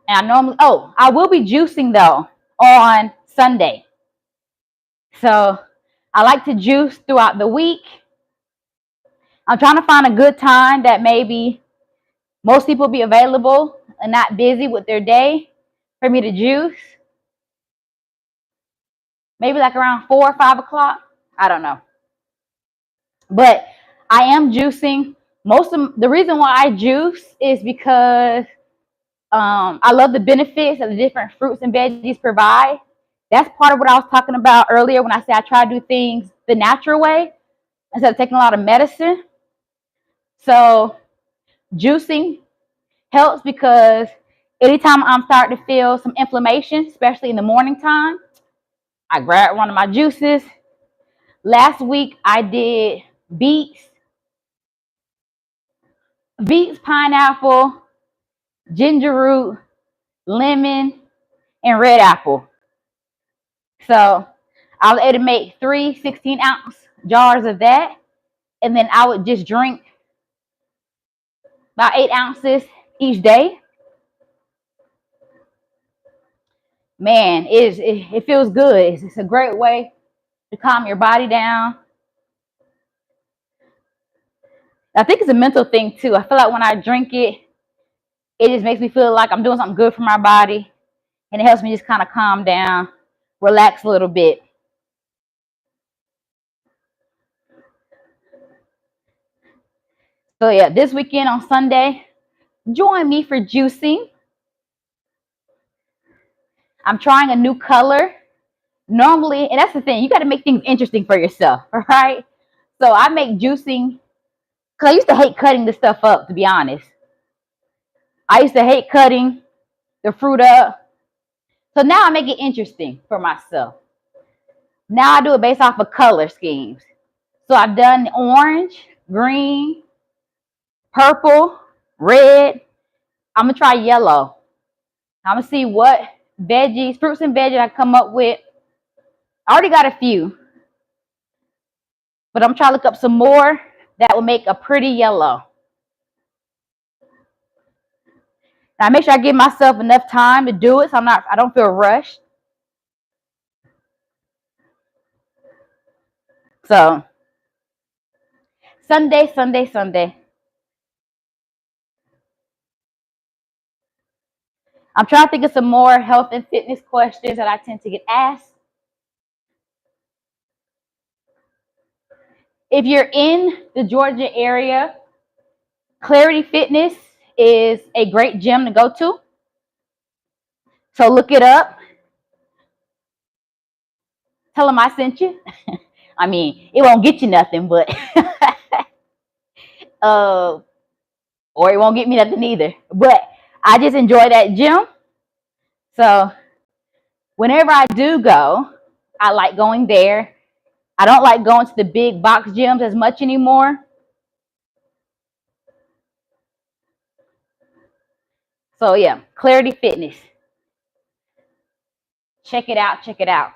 And I will be juicing though on Sunday. So I like to juice throughout the week. I'm trying to find a good time that maybe most people be available and not busy with their day for me to juice. Maybe like around 4 or 5 o'clock. I don't know. But I am juicing. Most of the reason why I juice is because I love the benefits that the different fruits and veggies provide. That's part of what I was talking about earlier when I said I try to do things the natural way instead of taking a lot of medicine. So juicing helps because anytime I'm starting to feel some inflammation, especially in the morning time, I grab one of my juices. Last week I did beets, pineapple, ginger root, lemon, and red apple. So I was able to make 3 16-ounce jars of that. And then I would just drink about 8 ounces each day. Man, it feels good. It's a great way to calm your body down. I think it's a mental thing too. I feel like when I drink it, it just makes me feel like I'm doing something good for my body. And it helps me just kind of calm down, relax a little bit. So yeah, this weekend on Sunday, join me for juicing. I'm trying a new color. Normally, and that's the thing, you got to make things interesting for yourself, all right? So I make juicing, because I used to hate cutting this stuff up, to be honest. I used to hate cutting the fruit up. So now I make it interesting for myself. Now I do it based off of color schemes. So I've done orange, green, purple, red. I'm going to try yellow. I'm going to see what veggies, fruits and veggies I come up with. I already got a few, but I'm trying to look up some more that will make a pretty yellow. Now I make sure I give myself enough time to do it so I don't feel rushed. So Sunday. I'm trying to think of some more health and fitness questions that I tend to get asked. If you're in the Georgia area, Clarity Fitness is a great gym to go to. So look it up. Tell them I sent you. I mean, it won't get you nothing, but or it won't get me nothing either. But I just enjoy that gym. So whenever I do go, I like going there. I don't like going to the big box gyms as much anymore. So yeah, Clarity Fitness. Check it out. Check it out.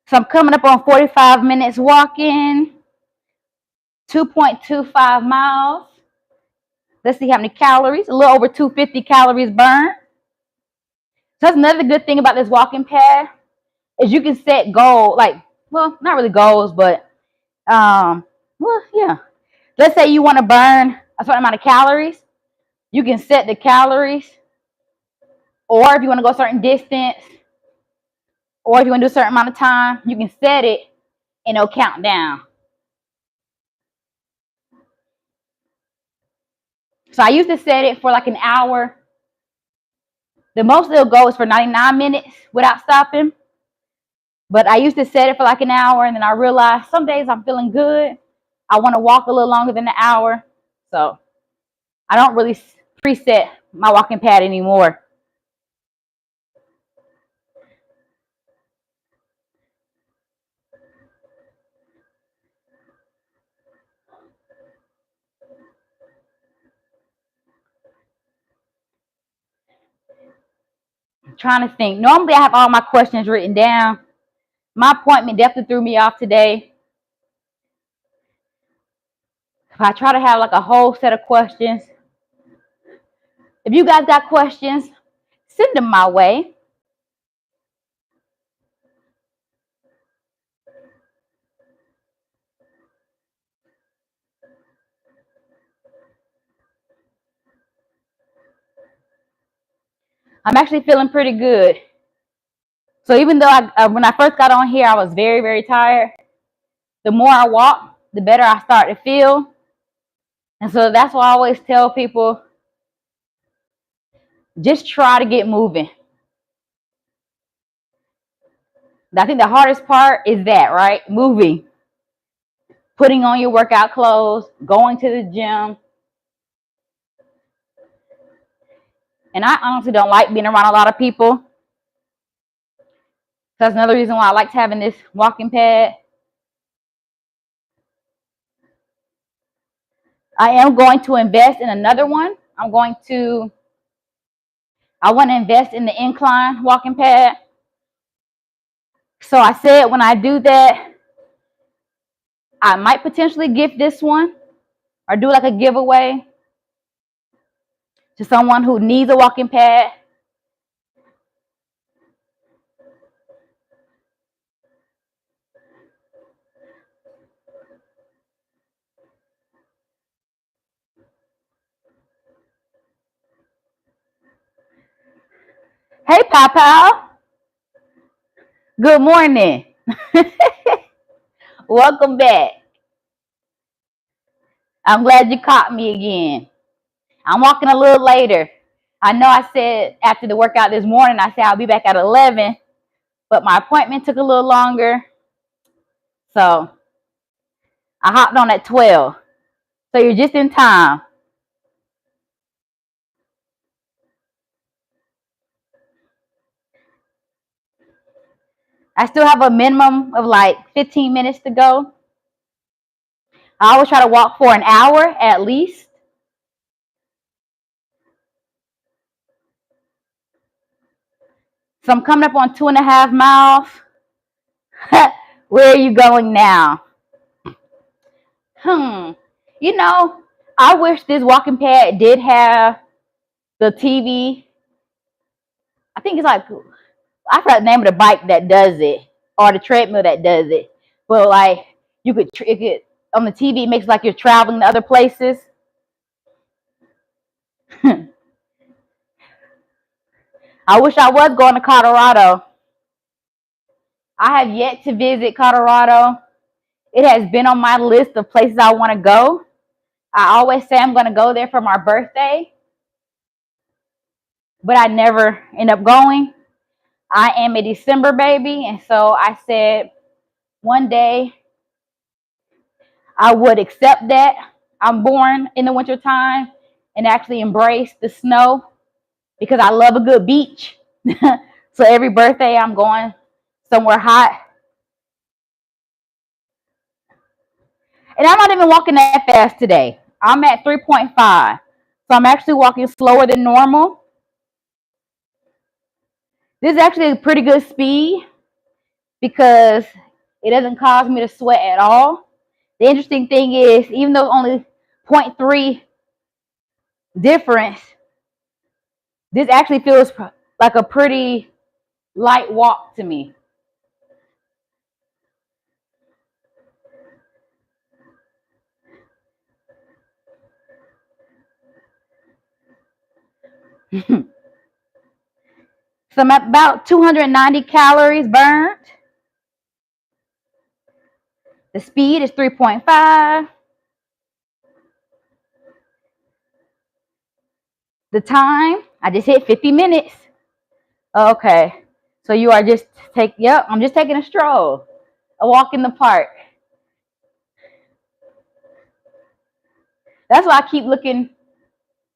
So I'm coming up on 45 minutes walking, 2.25 miles. Let's see how many calories. A little over 250 calories burned. So that's another good thing about this walking pad is you can set goals, like, well, not really goals, but well, yeah. Let's say you want to burn a certain amount of calories. You can set the calories, or if you want to go a certain distance, or if you want to do a certain amount of time, you can set it and it'll count down. So I used to set it for like an hour. The most it'll go is for 99 minutes without stopping. But I used to set it for like an hour, and then I realized some days I'm feeling good. I want to walk a little longer than an hour. So I don't really preset my walking pad anymore. I'm trying to think. Normally I have all my questions written down. My appointment definitely threw me off today. If I try to have like a whole set of questions. If you guys got questions, send them my way. I'm actually feeling pretty good. So even though when I first got on here, I was very, very tired. The more I walk, the better I start to feel. And so that's why I always tell people, just try to get moving. I think the hardest part is that, right? Moving. Putting on your workout clothes, going to the gym. And I honestly don't like being around a lot of people. That's another reason why I like having this walking pad. I am going to invest in another one. I want to invest in the incline walking pad. So I said when I do that, I might potentially gift this one or do like a giveaway to someone who needs a walking pad. Hey, Papa. Good morning. Welcome back. I'm glad you caught me again. I'm walking a little later. I know I said after the workout this morning, I said I'll be back at 11, but my appointment took a little longer. So I hopped on at 12. So you're just in time. I still have a minimum of like 15 minutes to go. I always try to walk for an hour at least. So I'm coming up on 2.5 miles. Where are you going now? You know, I wish this walking pad did have the TV. I think it's like, I forgot the name of the bike that does it, or the treadmill that does it. But like, it could on the TV, it makes like you're traveling to other places. I I wish I was going to Colorado. I have yet to visit Colorado. It has been on my list of places I want to go. I always say I'm going to go there for my birthday, but I never end up going. I am a December baby, and so I said one day I would accept that I'm born in the wintertime and actually embrace the snow because I love a good beach. So every birthday I'm going somewhere hot. And I'm not even walking that fast today. I'm at 3.5. So I'm actually walking slower than normal. This is actually a pretty good speed because it doesn't cause me to sweat at all. The interesting thing is, even though it's only 0.3 difference, this actually feels like a pretty light walk to me. So I'm at about 290 calories burned. The speed is 3.5. The time, I just hit 50 minutes. Okay. So you are just I'm just taking a stroll, a walk in the park. That's why I keep looking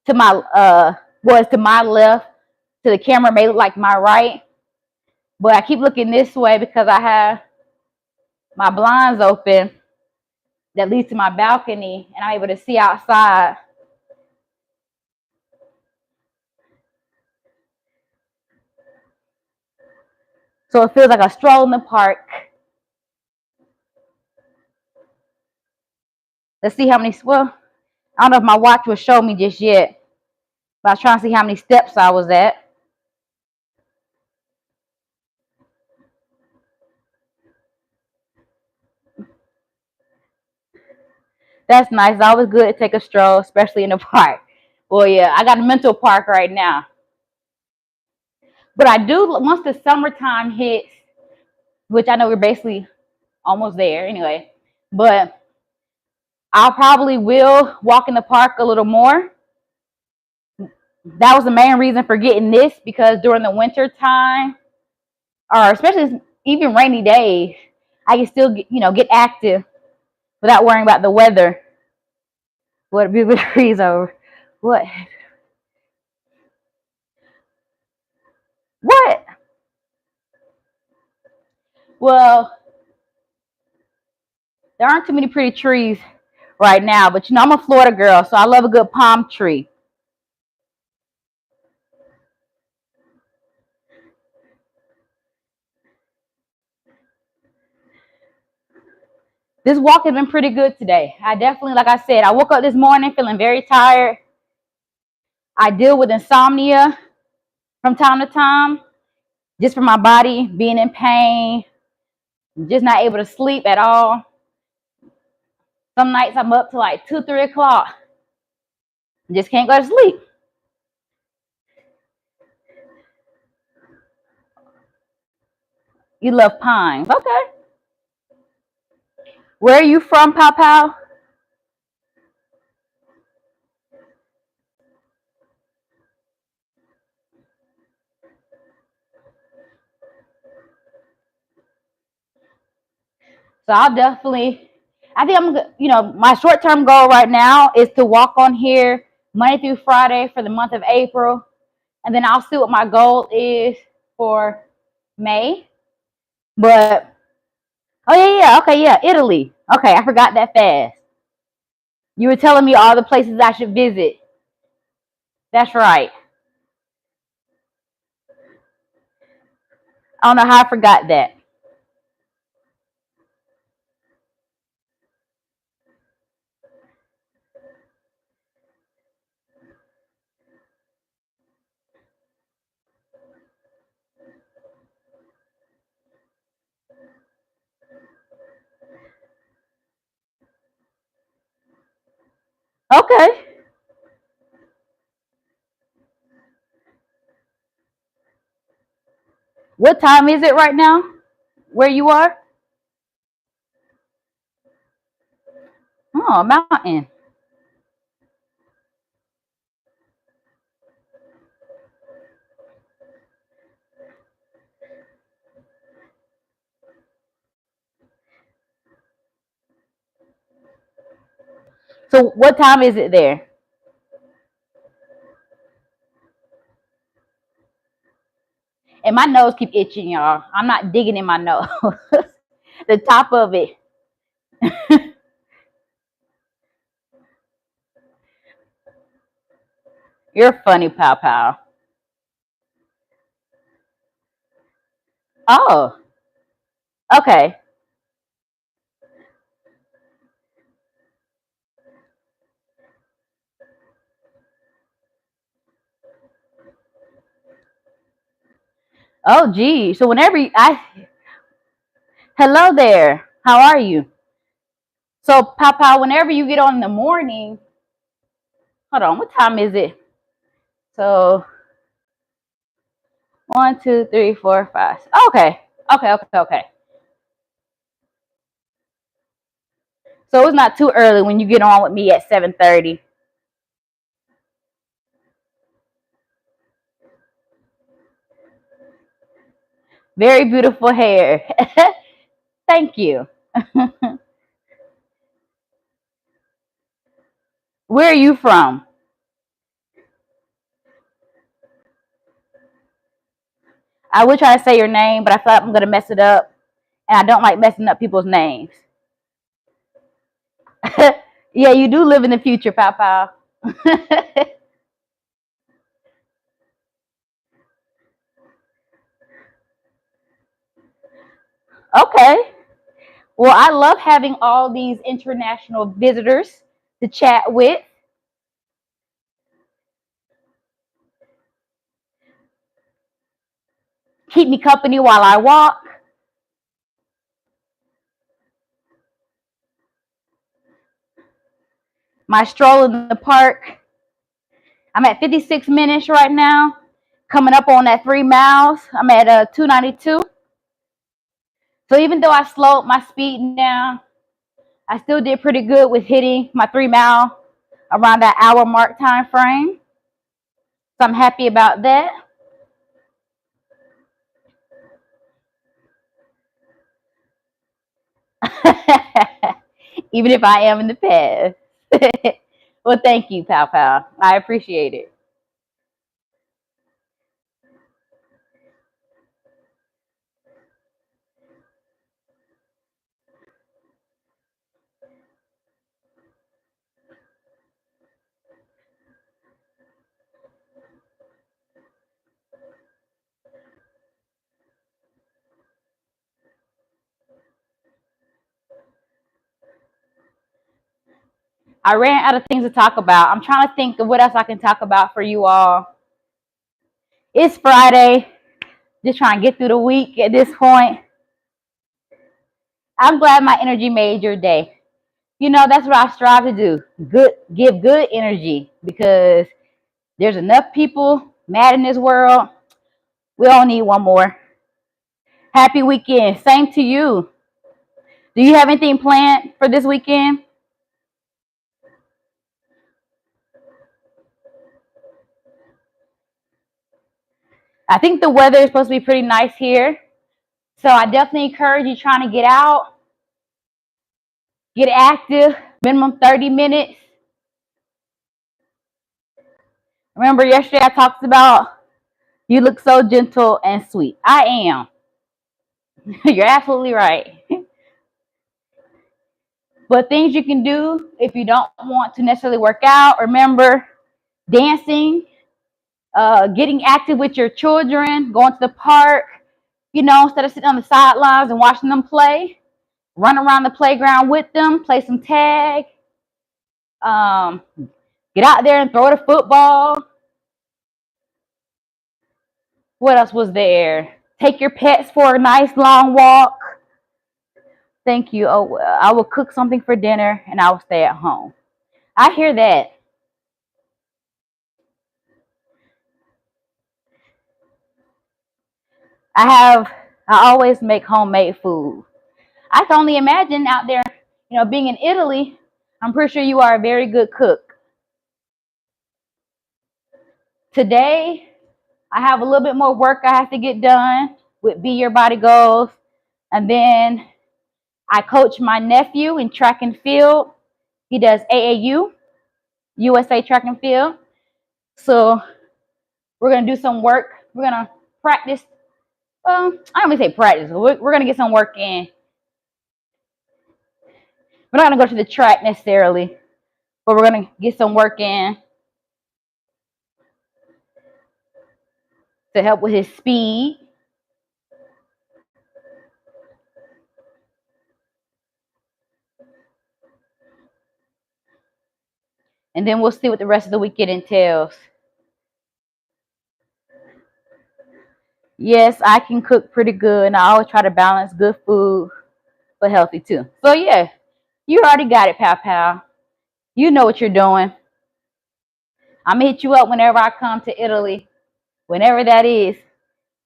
to my to my left, to the camera may look like my right. But I keep looking this way because I have my blinds open that leads to my balcony and I'm able to see outside. So it feels like a stroll in the park. Let's see how many, well, I don't know if my watch will show me just yet, but I was trying to see how many steps I was at. That's nice. It's always good to take a stroll, especially in the park. Well, yeah, I got a mental park right now. But I do, once the summertime hits, which I know we're basically almost there anyway, but I probably will walk in the park a little more. That was the main reason for getting this, because during the winter time, or especially even rainy days, I can still get active without worrying about the weather. What a beautiful trees over. What? What? Well, there aren't too many pretty trees right now, but I'm a Florida girl, so I love a good palm tree. This walk has been pretty good today. I definitely, like I said, I woke up this morning feeling very tired. I deal with insomnia from time to time, just from my body being in pain, just not able to sleep at all. Some nights I'm up to like 2, 3 o'clock. Just can't go to sleep. You love pines. Okay. Where are you from, Pow Pow? So I think my short-term goal right now is to walk on here Monday through Friday for the month of April. And then I'll see what my goal is for May. But, oh yeah, okay, yeah, Italy. Okay, I forgot that fast. You were telling me all the places I should visit. That's right. I don't know how I forgot that. Okay. What time is it right now where you are? Oh, mountain. So what time is it there? And my nose keep itching, y'all. I'm not digging in my nose. The top of it. You're funny, Pow Pow. Oh, okay. Oh, gee. So whenever hello there. How are you? So, Papa, whenever you get on in the morning, hold on, what time is it? So, one, two, three, four, five. Okay, okay. So it's not too early when you get on with me at 7:30. Very beautiful hair. Thank you. Where are you from? I will try to say your name, but I feel like I'm gonna mess it up, and I don't like messing up people's names. Yeah, you do live in the future, Papa. Okay. Well, I love having all these international visitors to chat with. Keep me company while I walk. My stroll in the park. I'm at 56 minutes right now. Coming up on that 3 miles. I'm at 292. So even though I slowed my speed down, I still did pretty good with hitting my 3 mile around that hour mark time frame. So I'm happy about that. Even if I am in the past. Well, thank you, Pow Pow. I appreciate it. I ran out of things to talk about. I'm trying to think of what else I can talk about for you all. It's Friday. Just trying to get through the week at this point. I'm glad my energy made your day. You know, that's what I strive to do. Give good energy because there's enough people mad in this world. We all need one more. Happy weekend. Same to you. Do you have anything planned for this weekend? I think the weather is supposed to be pretty nice here. So I definitely encourage you trying to get out, get active, minimum 30 minutes. Remember yesterday I talked about you look so gentle and sweet. I am. You're absolutely right. But things you can do if you don't want to necessarily work out, remember dancing, getting active with your children, going to the park, instead of sitting on the sidelines and watching them play, run around the playground with them, play some tag, um, get out there and throw the football. What else was there? Take your pets for a nice long walk. Thank you. Oh, I will cook something for dinner and I will stay at home. I hear that. I always make homemade food. I can only imagine out there, being in Italy, I'm pretty sure you are a very good cook. Today, I have a little bit more work I have to get done with Be Your Body Goals. And then I coach my nephew in track and field. He does AAU, USA Track and Field. So we're going to do some work. We're going to practice. I don't even say practice. We're going to get some work in. We're not going to go to the track necessarily, but we're going to get some work in to help with his speed. And then we'll see what the rest of the weekend entails. Yes, I can cook pretty good, and I always try to balance good food but healthy too. So yeah, you already got it, pal pal. You know what you're doing. I'm gonna hit you up whenever I come to Italy, whenever that is,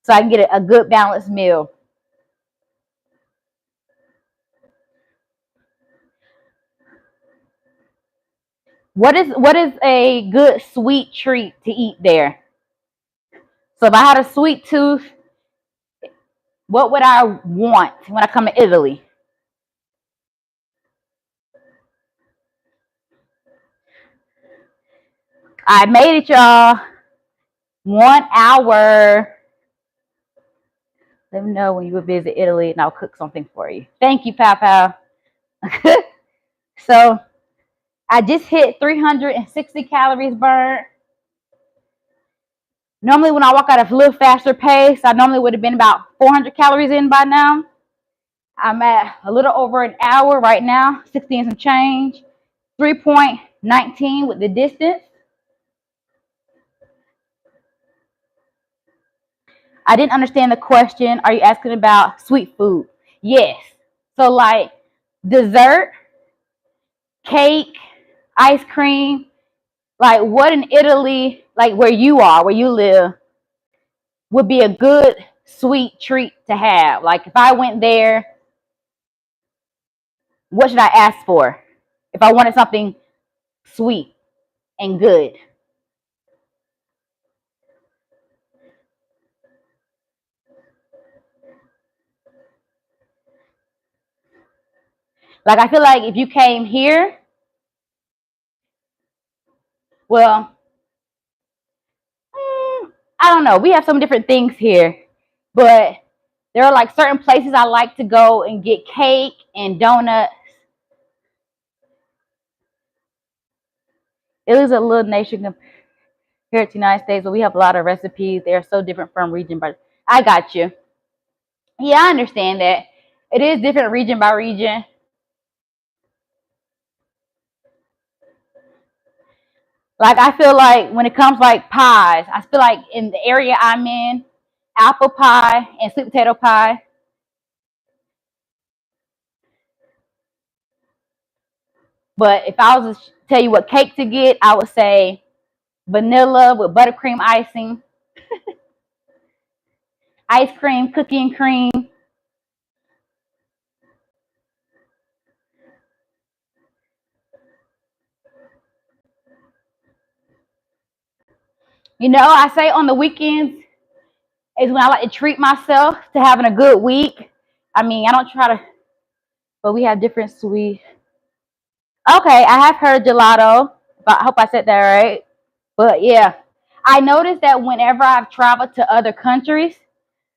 so I can get a good balanced meal. What is a good sweet treat to eat there? So if I had a sweet tooth, what would I want when I come to Italy? I made it, y'all. 1 hour. Let me know when you will visit Italy, and I'll cook something for you. Thank you, pal pal. So I just hit 360 calories burned. Normally, when I walk at a little faster pace, I normally would have been about 400 calories in by now. I'm at a little over an hour right now, 60 and some change, 3.19 with the distance. I didn't understand the question. Are you asking about sweet food? Yes. So like dessert, cake, ice cream, like what in Italy, like where you are, where you live, would be a good sweet treat to have? Like if I went there, what should I ask for if I wanted something sweet and good? Like I feel like if you came here, well, I don't know. We have some different things here, but there are like certain places I like to go and get cake and donuts. It is a little nation compared to the United States, but we have a lot of recipes. They are so different from region by. I got you. Yeah, I understand that. It is different region by region. Like I feel like when it comes like pies, I feel like in the area I'm in, apple pie and sweet potato pie. But if I was to tell you what cake to get, I would say vanilla with buttercream icing, ice cream, cookie and cream. I say on the weekends is when I like to treat myself to having a good week. I mean, I don't try to, but we have different sweet. Okay, I have heard gelato. But I hope I said that right. But yeah, I noticed that whenever I've traveled to other countries,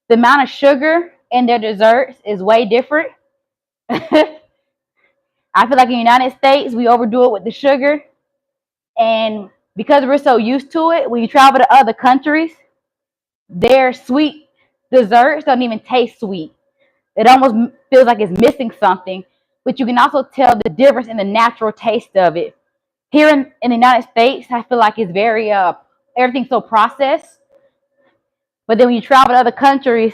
the amount of sugar in their desserts is way different. I feel like in the United States, we overdo it with the sugar. And because we're so used to it, when you travel to other countries, their sweet desserts don't even taste sweet. It almost feels like it's missing something, but you can also tell the difference in the natural taste of it. Here in the United States, I feel like it's very everything's so processed. But then when you travel to other countries,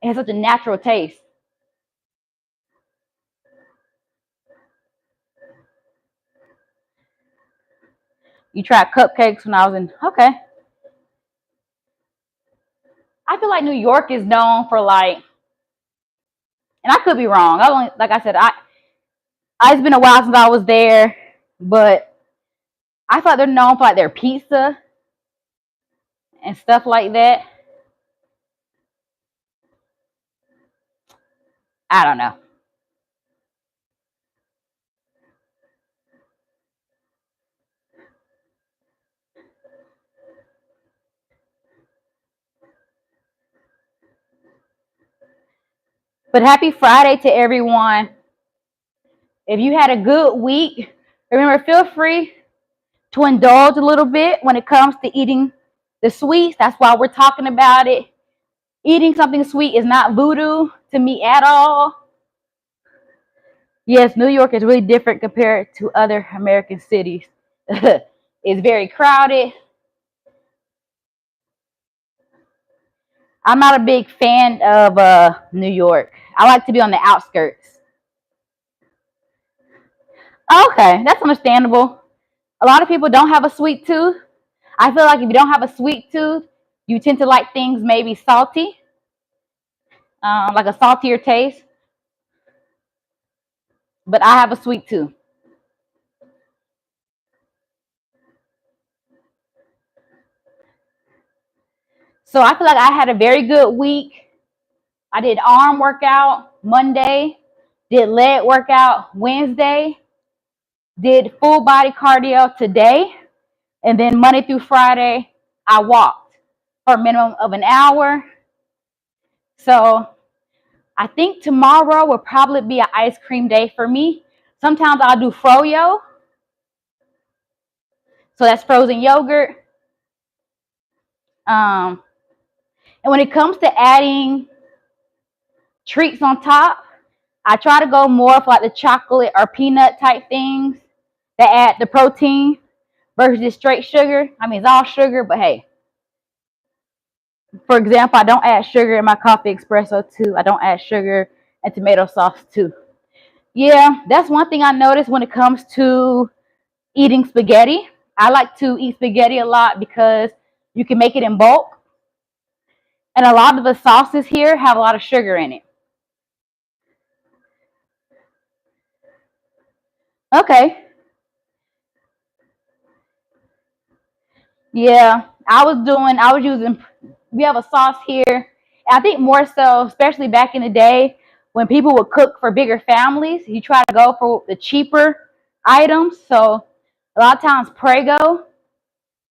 it has such a natural taste. You tried cupcakes when I was in. Okay. I feel like New York is known for like, and I could be wrong. I only, like I said, it's been a while since I was there, but I thought they're known for like their pizza and stuff like that. I don't know. But happy Friday to everyone. If you had a good week, remember, feel free to indulge a little bit when it comes to eating the sweets. That's why we're talking about it. Eating something sweet is not voodoo to me at all. Yes, New York is really different compared to other American cities. It's very crowded. I'm not a big fan of New York. I like to be on the outskirts. Okay, that's understandable. A lot of people don't have a sweet tooth. I feel like if you don't have a sweet tooth, you tend to like things maybe salty, like a saltier taste. But I have a sweet tooth. So I feel like I had a very good week. I did arm workout Monday, did leg workout Wednesday, did full body cardio today, and then Monday through Friday, I walked for a minimum of an hour. So I think tomorrow will probably be an ice cream day for me. Sometimes I'll do froyo. So that's frozen yogurt. And when it comes to adding treats on top, I try to go more for like the chocolate or peanut type things that add the protein versus just straight sugar. I mean, it's all sugar, but hey. For example, I don't add sugar in my coffee espresso too. I don't add sugar and tomato sauce too. Yeah, that's one thing I noticed when it comes to eating spaghetti. I like to eat spaghetti a lot because you can make it in bulk. And a lot of the sauces here have a lot of sugar in it. Okay. Yeah, I was using, we have a sauce here. And I think more so, especially back in the day, when people would cook for bigger families, you try to go for the cheaper items. So a lot of times Prego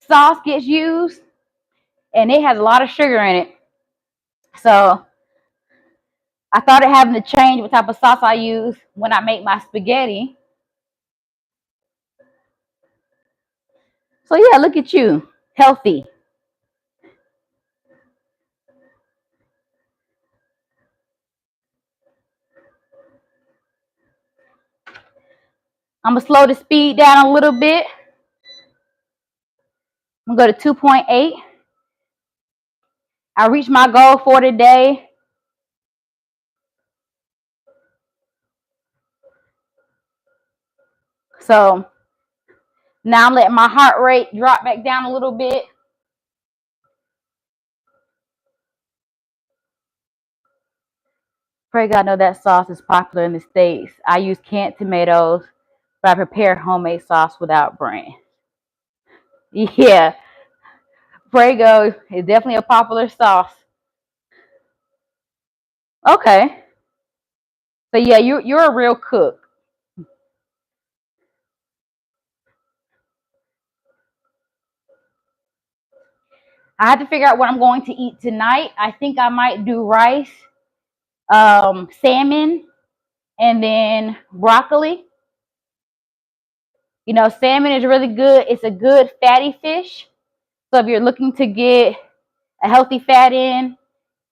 sauce gets used and it has a lot of sugar in it. So I started having to change what type of sauce I use when I make my spaghetti. So yeah, look at you, healthy. I'm gonna slow the speed down a little bit. I'm gonna go to 2.8. I reached my goal for today. So now I'm letting my heart rate drop back down a little bit. Pray God, know that sauce is popular in the States. I use canned tomatoes, but I prepare homemade sauce without brand. Yeah, Prego is definitely a popular sauce. Okay. So yeah, you're a real cook. I have to figure out what I'm going to eat tonight. I think I might do rice, salmon, and then broccoli. You know, salmon is really good. It's a good fatty fish. So if you're looking to get a healthy fat in,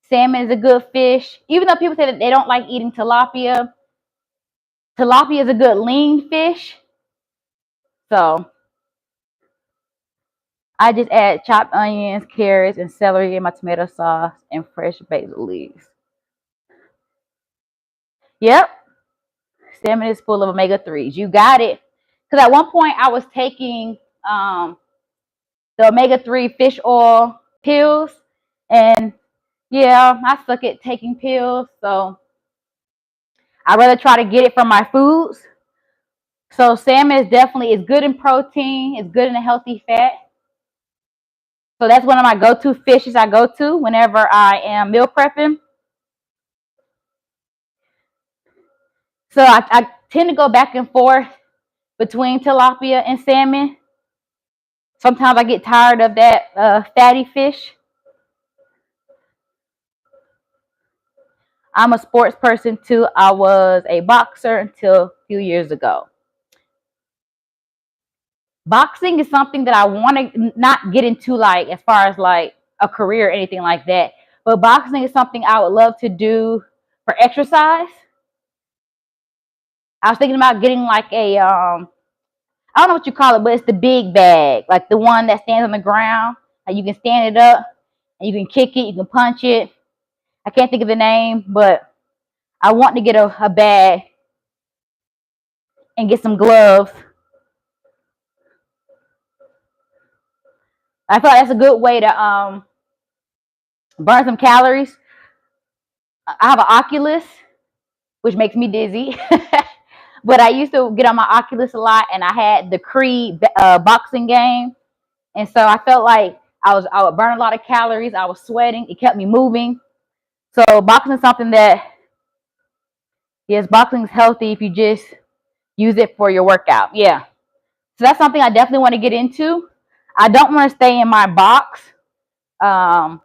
salmon is a good fish. Even though people say that they don't like eating tilapia, tilapia is a good lean fish. So I just add chopped onions, carrots, and celery in my tomato sauce and fresh basil leaves. Yep, salmon is full of omega-3s. You got it. Because at one point I was taking the omega-3 fish oil pills, and Yeah, I suck at taking pills, so I'd rather try to get it from my foods. So salmon is good in protein, it's good in a healthy fat. So that's one of my go-to fishes I go to whenever I am meal prepping. So I tend to go back and forth between tilapia and salmon. Sometimes I get tired of that fatty fish. I'm a sports person too. I was a boxer until a few years ago. Boxing is something that I want to not get into, like as far as like a career or anything like that. But boxing is something I would love to do for exercise. I was thinking about getting like I don't know what you call it, but it's the big bag, like the one that stands on the ground. Like you can stand it up and you can kick it, you can punch it. I can't think of the name, but I want to get a bag and get some gloves. I feel like that's a good way to burn some calories. I have an Oculus, which makes me dizzy. But I used to get on my Oculus a lot, and I had the Creed boxing game, and so I felt like I would burn a lot of calories. I was sweating. It kept me moving. So boxing is something that, yes, boxing is healthy if you just use it for your workout. Yeah. So that's something I definitely want to get into. I don't want to stay in my box. So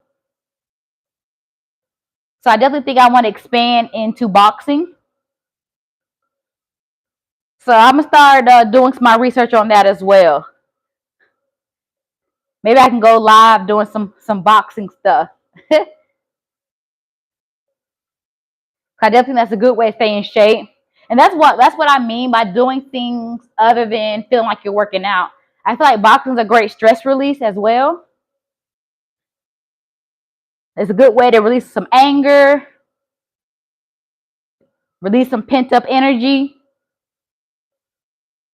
I definitely think I want to expand into boxing. So I'm gonna start doing my research on that as well. Maybe I can go live doing some boxing stuff. I definitely think that's a good way to stay in shape. And that's what I mean by doing things other than feeling like you're working out. I feel like boxing is a great stress release as well. It's a good way to release some anger, release some pent up energy.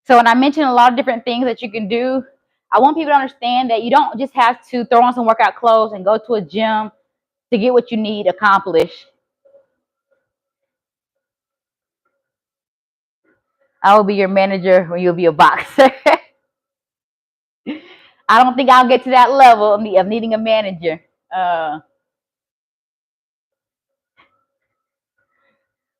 So when I mention a lot of different things that you can do, I want people to understand that you don't just have to throw on some workout clothes and go to a gym to get what you need accomplished. I will be your manager when you'll be a boxer. I don't think I'll get to that level of needing a manager.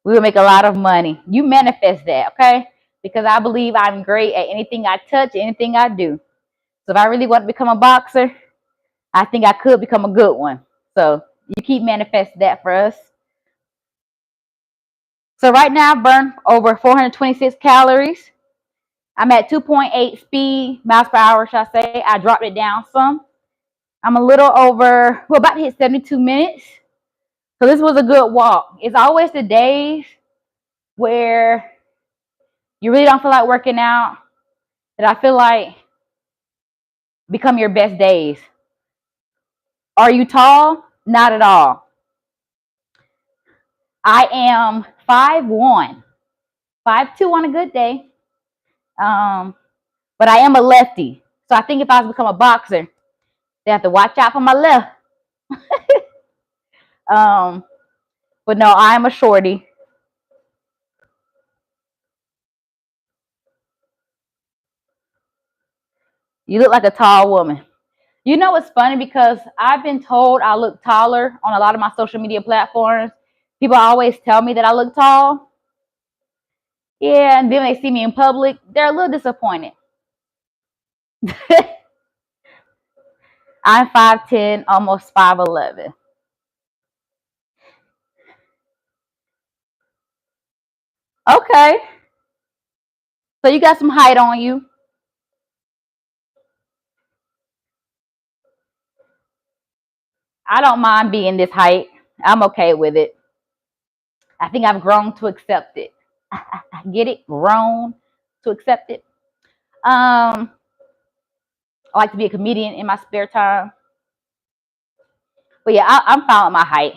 We will make a lot of money. You manifest that, okay? Because I believe I'm great at anything I touch, anything I do. So if I really want to become a boxer, I think I could become a good one. So you keep manifesting that for us. So right now I burn over 426 calories. I'm at 2.8 speed, miles per hour, should I say. I dropped it down some. I'm a little over, we're about to hit 72 minutes. So this was a good walk. It's always the days where you really don't feel like working out that I feel like become your best days. Are you tall? Not at all. I am 5'1", 5'2" on a good day. But I am a lefty. So I think if I was to become a boxer, they have to watch out for my left. But no, I am a shorty. You look like a tall woman. You know what's funny? Because I've been told I look taller on a lot of my social media platforms. People always tell me that I look tall. Yeah, and then they see me in public, they're a little disappointed. I'm 5'10", almost 5'11". Okay. So you got some height on you. I don't mind being this height. I'm okay with it. I think I've grown to accept it. Get it? Grown to accept it. I like to be a comedian in my spare time. But yeah, I'm fine with my height.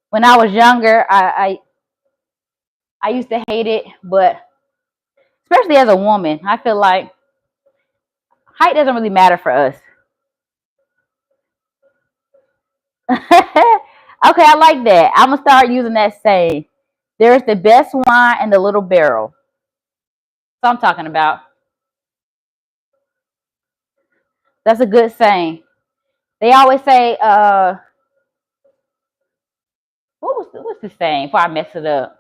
When I was younger, I used to hate it, but especially as a woman, I feel like height doesn't really matter for us. Okay, I like that. I'm gonna start using that saying. There's the best wine in the little barrel. That's what I'm talking about. That's a good saying. They always say, what's the saying before I mess it up?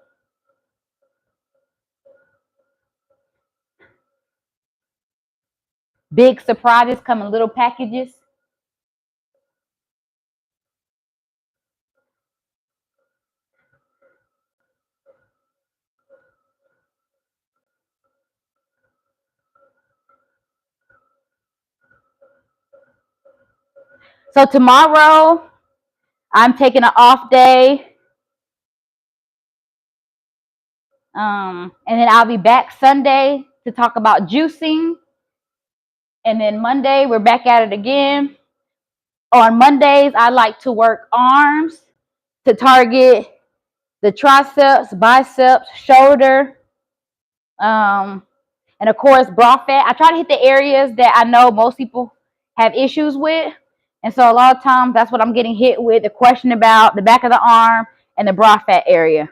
Big surprises come in little packages. So tomorrow I'm taking an off day. And then I'll be back Sunday to talk about juicing. And then Monday we're back at it again. On Mondays, I like to work arms to target the triceps, biceps, shoulder, and of course, bra fat. I try to hit the areas that I know most people have issues with. And so a lot of times that's what I'm getting hit with, the question about the back of the arm and the bra fat area.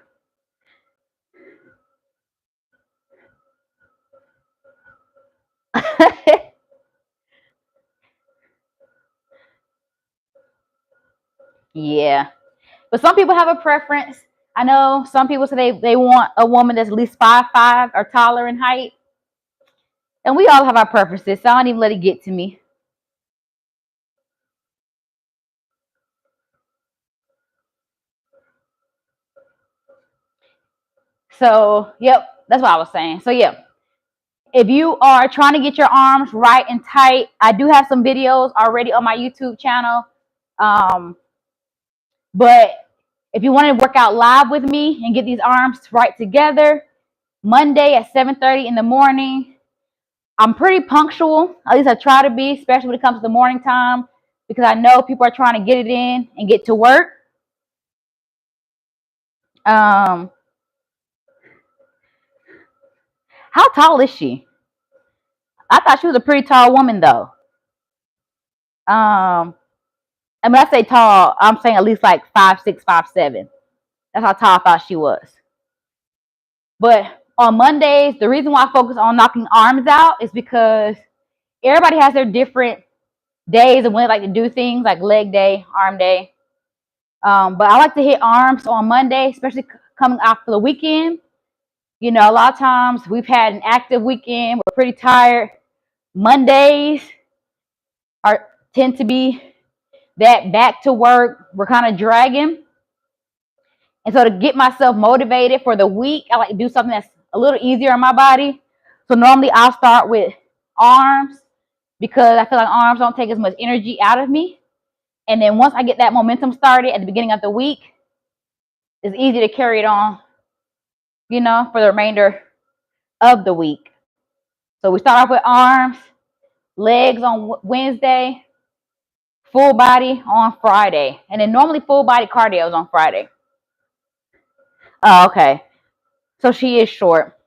Yeah. But some people have a preference. I know some people say they want a woman that's at least 5'5" or taller in height. And we all have our preferences, so I don't even let it get to me. So, yep, that's what I was saying. So, yep, if you are trying to get your arms right and tight, I do have some videos already on my YouTube channel. But if you want to work out live with me and get these arms right together, Monday at 7:30 in the morning. I'm pretty punctual. At least I try to be, especially when it comes to the morning time, because I know people are trying to get it in and get to work. Um, how tall is she? I thought she was a pretty tall woman, though. I mean, I say tall. I'm saying at least like 5'6", 5'7". That's how tall I thought she was. But on Mondays, the reason why I focus on knocking arms out is because everybody has their different days of when they like to do things, like leg day, arm day. But I like to hit arms on Monday, especially coming after the weekend. You know, a lot of times we've had an active weekend. We're pretty tired. Mondays tend to be that back to work. We're kind of dragging. And so to get myself motivated for the week, I like to do something that's a little easier on my body. So normally I'll start with arms because I feel like arms don't take as much energy out of me. And then once I get that momentum started at the beginning of the week, it's easy to carry it on, you know, for the remainder of the week. So we start off with arms, legs on Wednesday, full body on Friday. And then normally full body cardio is on Friday. Oh, okay. So she is short.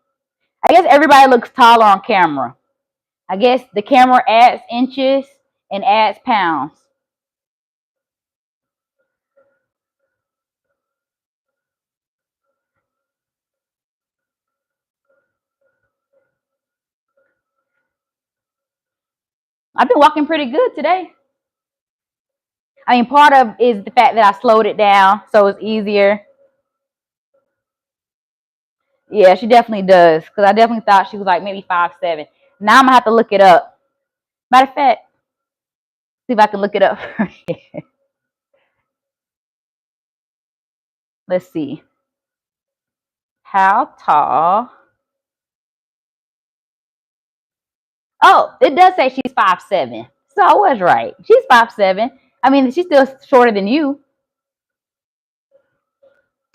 I guess everybody looks taller on camera. I guess the camera adds inches and adds pounds. I've been walking pretty good today. I mean, part of is the fact that I slowed it down, so it's easier. Yeah, she definitely does. Because I definitely thought she was like maybe 5'7". Now I'm going to have to look it up. Matter of fact, see if I can look it up. Let's see. How tall? Oh, it does say she's 5'7". So I was right. She's 5'7". I mean, she's still shorter than you.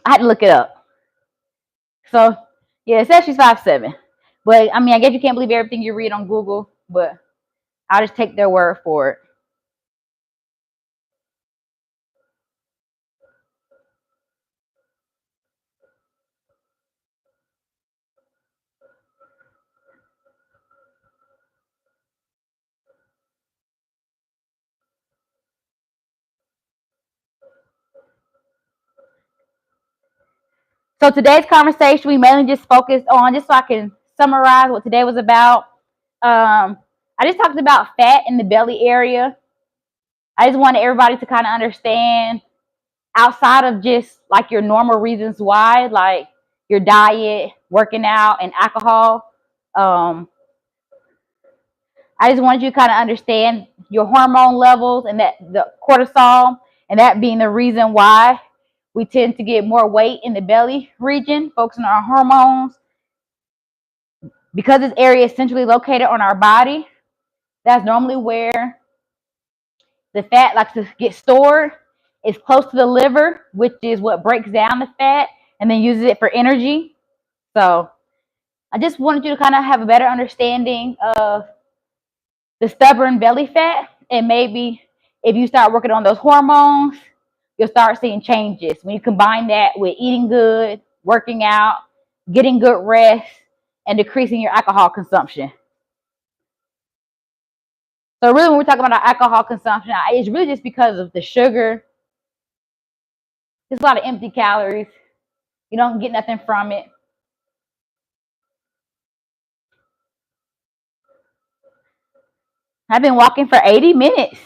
I had to look it up. So, yeah, it says she's 5'7". But, I mean, I guess you can't believe everything you read on Google. But I'll just take their word for it. So today's conversation, we mainly just focused on, just so I can summarize what today was about. I just talked about fat in the belly area. I just wanted everybody to kind of understand, outside of just like your normal reasons why, like your diet, working out, and alcohol. I just wanted you to kind of understand your hormone levels and that the cortisol, and that being the reason why we tend to get more weight in the belly region, focusing on our hormones. Because this area is centrally located on our body, that's normally where the fat likes to get stored. It's close to the liver, which is what breaks down the fat and then uses it for energy. So I just wanted you to kind of have a better understanding of the stubborn belly fat, and maybe if you start working on those hormones, you'll start seeing changes when you combine that with eating good, working out, getting good rest, and decreasing your alcohol consumption. So really, when we're talking about our alcohol consumption, it's really just because of the sugar. There's a lot of empty calories. You don't get nothing from it. I've been walking for 80 minutes.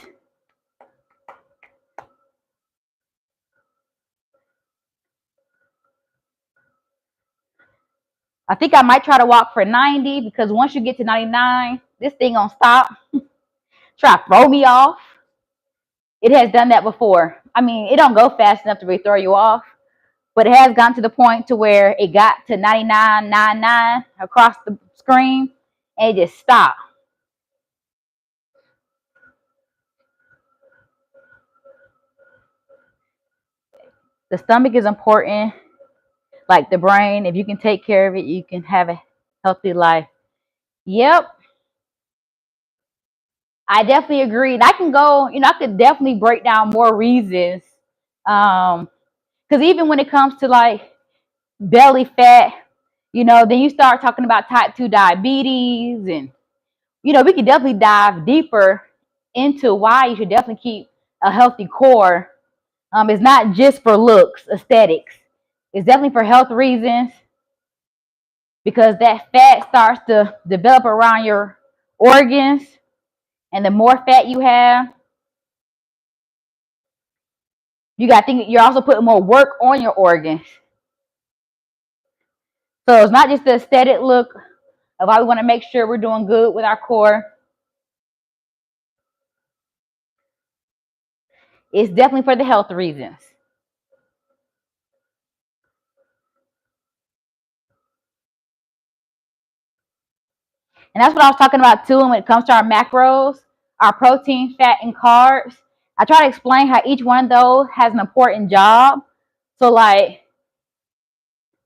I think I might try to walk for 90, because once you get to 99, this thing gonna stop. Try to throw me off. It has done that before. I mean, it don't go fast enough to really throw you off, but it has gotten to the point to where it got to 99.99 across the screen, and it just stopped. The stomach is important, like the brain. If you can take care of it, you can have a healthy life. Yep. I definitely agree. And I can go, I could definitely break down more reasons. Because even when it comes to like belly fat, then you start talking about type 2 diabetes, and, we could definitely dive deeper into why you should definitely keep a healthy core. It's not just for looks, aesthetics. It's definitely for health reasons, because that fat starts to develop around your organs. And the more fat you have, you got to think you're also putting more work on your organs. So it's not just the aesthetic look of why we want to make sure we're doing good with our core. It's definitely for the health reasons. And that's what I was talking about too. And when it comes to our macros, our protein, fat, and carbs, I try to explain how each one of those has an important job. So like,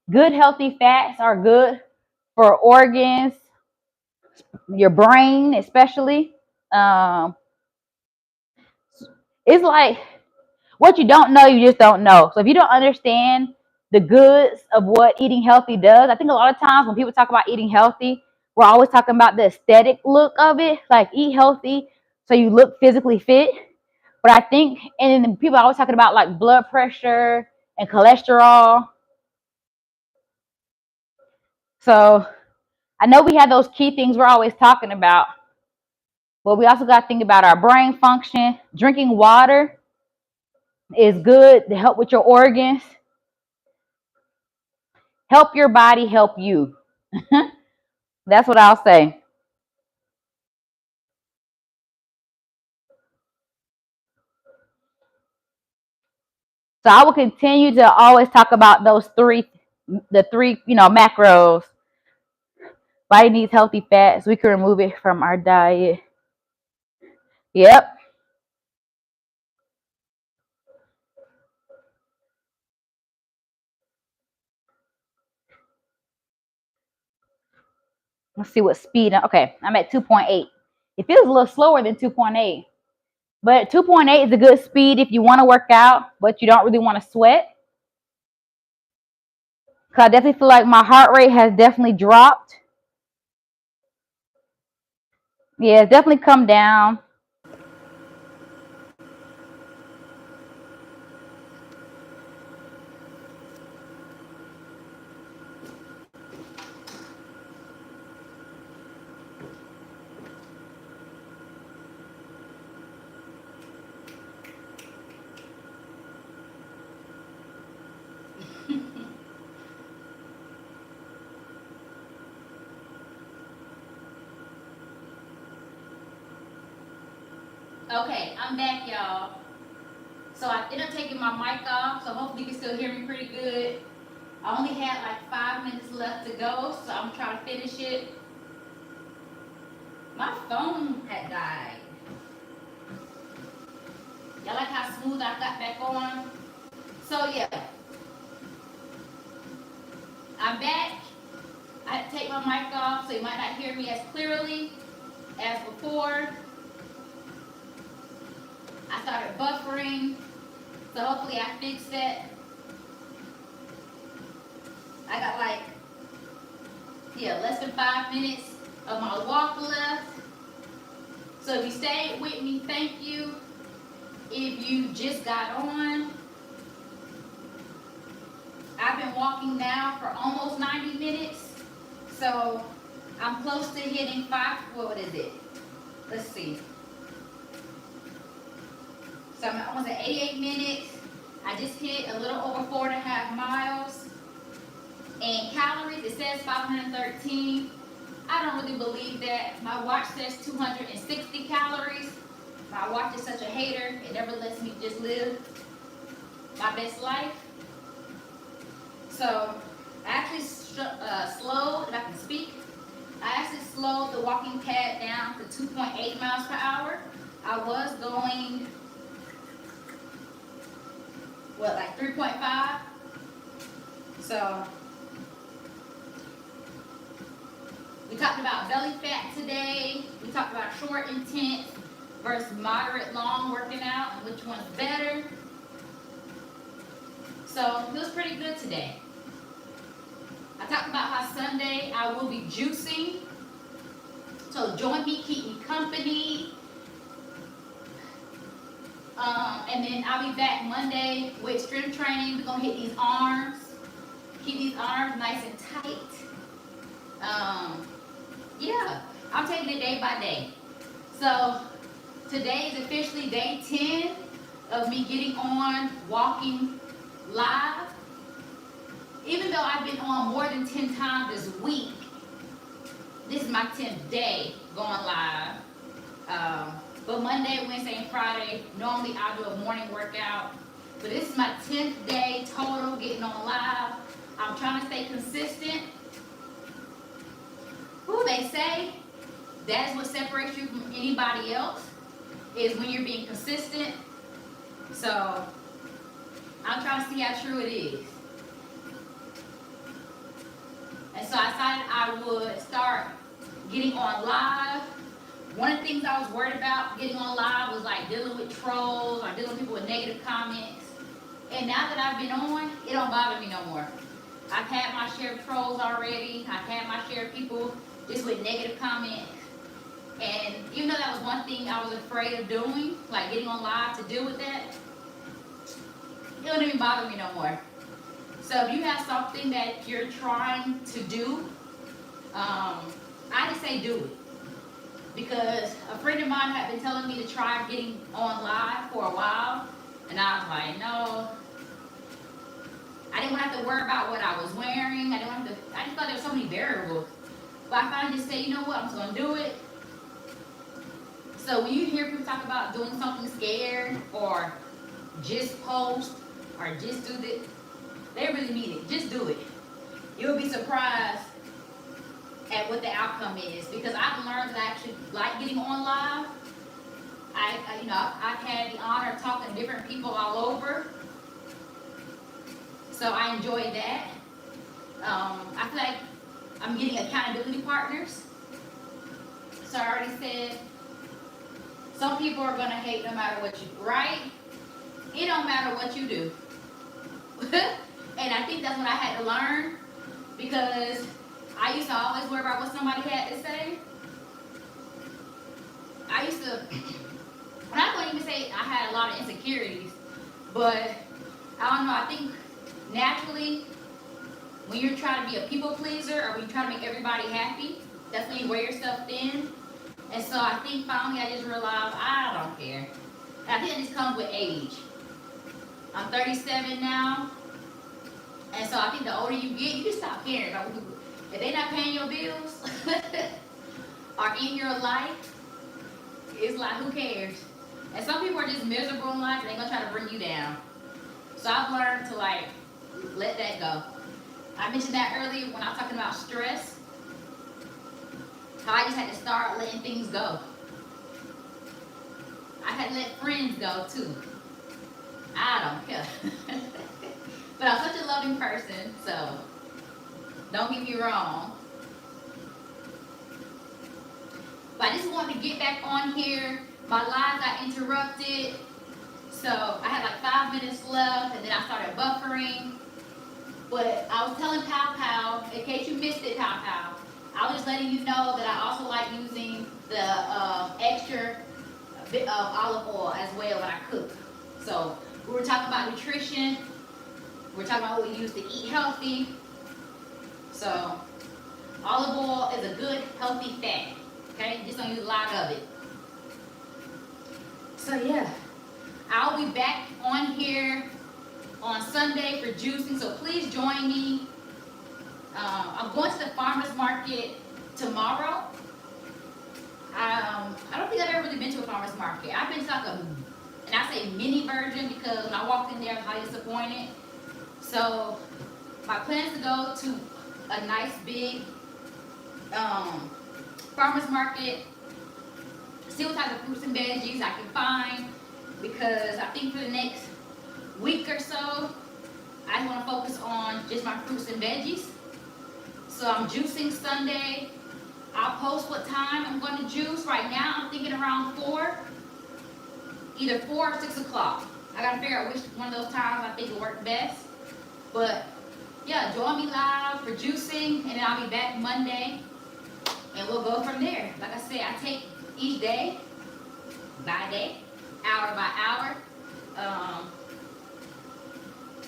good healthy fats are good for organs, your brain especially. It's like, what you don't know, you just don't know. So if you don't understand the goods of what eating healthy does, I think a lot of times when people talk about eating healthy, we're always talking about the aesthetic look of it, like eat healthy so you look physically fit. But I think, and then people are always talking about like blood pressure and cholesterol. So I know we have those key things we're always talking about, but we also got to think about our brain function. Drinking water is good to help with your organs. Help your body help you. That's what I'll say. So I will continue to always talk about the three, macros. Body needs healthy fats. We can remove it from our diet. Yep. Let's see what speed. Okay, I'm at 2.8. It feels a little slower than 2.8. But 2.8 is a good speed if you want to work out, but you don't really want to sweat. Because I definitely feel like my heart rate has definitely dropped. Yeah, it's definitely come down. Okay, I'm back, y'all. So I ended up taking my mic off, so hopefully you can still hear me pretty good. I only had like 5 minutes left to go, so I'm trying to finish it. My phone had died. Y'all like how smooth I got back on? So yeah, I'm back. I had to take my mic off, so you might not hear me as clearly as before. I started buffering, so hopefully I fixed that. I got like, less than 5 minutes of my walk left. So if you stayed with me, thank you. If you just got on, I've been walking now for almost 90 minutes. So I'm close to hitting what is it? Let's see. So I'm almost at 88 minutes. I just hit a little over 4.5 miles. And calories, it says 513. I don't really believe that. My watch says 260 calories. My watch is such a hater. It never lets me just live my best life. So I actually slowed, if I can speak, I actually slowed the walking pad down to 2.8 miles per hour. I was going, like 3.5? So we talked about belly fat today. We talked about short, intense versus moderate, long working out and which one's better. So it was pretty good today. I talked about how Sunday I will be juicing. So join me, keep me company. And then I'll be back Monday with strength training. We're going to hit these arms. Keep these arms nice and tight. I'm taking it day by day. So today is officially day 10 of me getting on walking live. Even though I've been on more than 10 times this week, this is my 10th day going live. But Monday, Wednesday, and Friday, normally I'll do a morning workout. But this is my 10th day total getting on live. I'm trying to stay consistent. They say that is what separates you from anybody else, is when you're being consistent. So I'm trying to see how true it is. And so I decided I would start getting on live. One of the things I was worried about getting on live was like dealing with trolls or dealing with people with negative comments. And now that I've been on, it don't bother me no more. I've had my share of trolls already. I've had my share of people just with negative comments. And even though that was one thing I was afraid of doing, like getting on live to deal with that, it don't even bother me no more. So if you have something that you're trying to do, I just say do it. Because a friend of mine had been telling me to try getting on live for a while, and I was like, no. I didn't want to have to worry about what I was wearing. I just thought there were so many variables. But I finally just said, you know what, I'm just going to do it. So when you hear people talk about doing something scared, or just post, or just do this, they really mean it. Just do it. You'll be surprised at what the outcome is, because I've learned that I actually like getting on live. I've had the honor of talking to different people all over, so I enjoy that. I feel like I'm getting accountability partners. So I already said, some people are gonna hate no matter what you do, right? It don't matter what you do. And I think that's what I had to learn, because I used to always worry about what somebody had to say. I used to, and I wouldn't even say I had a lot of insecurities, but I don't know, I think naturally, when you're trying to be a people pleaser, or when you're trying to make everybody happy, that's when you wear yourself thin. And so I think finally I just realized I don't care. And I think it just comes with age. I'm 37 now, and so I think the older you get, you just stop caring about what people. If they're not paying your bills or in your life, it's like, who cares? And some people are just miserable in life and they're gonna try to bring you down. So I've learned to like let that go. I mentioned that earlier when I was talking about stress. How I just had to start letting things go. I had to let friends go too. I don't care. But I'm such a loving person, so don't get me wrong. But I just wanted to get back on here. My live got interrupted. So I had like 5 minutes left and then I started buffering. But I was telling Pow Pow, in case you missed it, Pow Pow, I was just letting you know that I also like using the extra bit of olive oil as well when I cook. So we were talking about nutrition. We're talking about what we use to eat healthy. So olive oil is a good, healthy fat. Okay, just don't use a lot of it. So yeah, I'll be back on here on Sunday for juicing. So please join me. I'm going to the farmers market tomorrow. I don't think I've ever really been to a farmer's market. I've been to like and I say mini version because when I walked in there, I was highly disappointed. So my plan is to go to a nice big farmer's market, see what type of fruits and veggies I can find, because I think for the next week or so, I want to focus on just my fruits and veggies. So I'm juicing Sunday. I'll post what time I'm going to juice. Right now, I'm thinking around 4, either 4 or 6 o'clock. I got to figure out which one of those times I think will work best. But yeah, join me live for juicing, and then I'll be back Monday, and we'll go from there. Like I said, I take each day by day, hour by hour.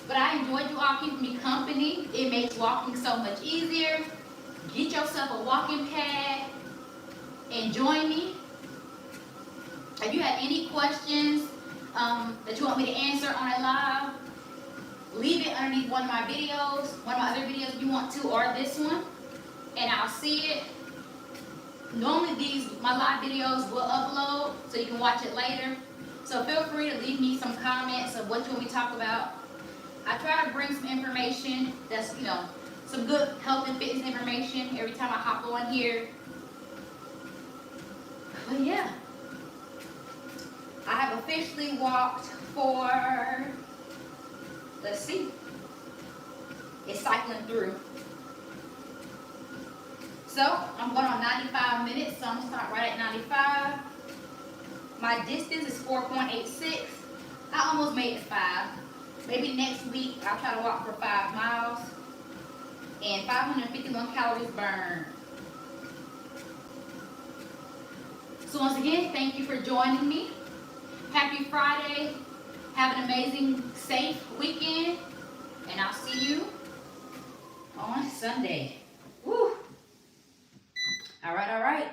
But I enjoyed you all keeping me company. It makes walking so much easier. Get yourself a walking pad and join me. If you have any questions that you want me to answer on a live, leave it underneath one of my videos, one of my other videos if you want to, or this one, and I'll see it. Normally my live videos will upload so you can watch it later. So feel free to leave me some comments of what you want me to talk about. I try to bring some information that's, some good health and fitness information every time I hop on here. But yeah, I have officially walked for, let's see, it's cycling through. So I'm going on 95 minutes, so I'm going to start right at 95. My distance is 4.86. I almost made it 5. Maybe next week I'll try to walk for 5 miles. And 551 calories burned. So once again, thank you for joining me. Happy Friday. Have an amazing, safe weekend. And I'll see you on Sunday. Woo! All right.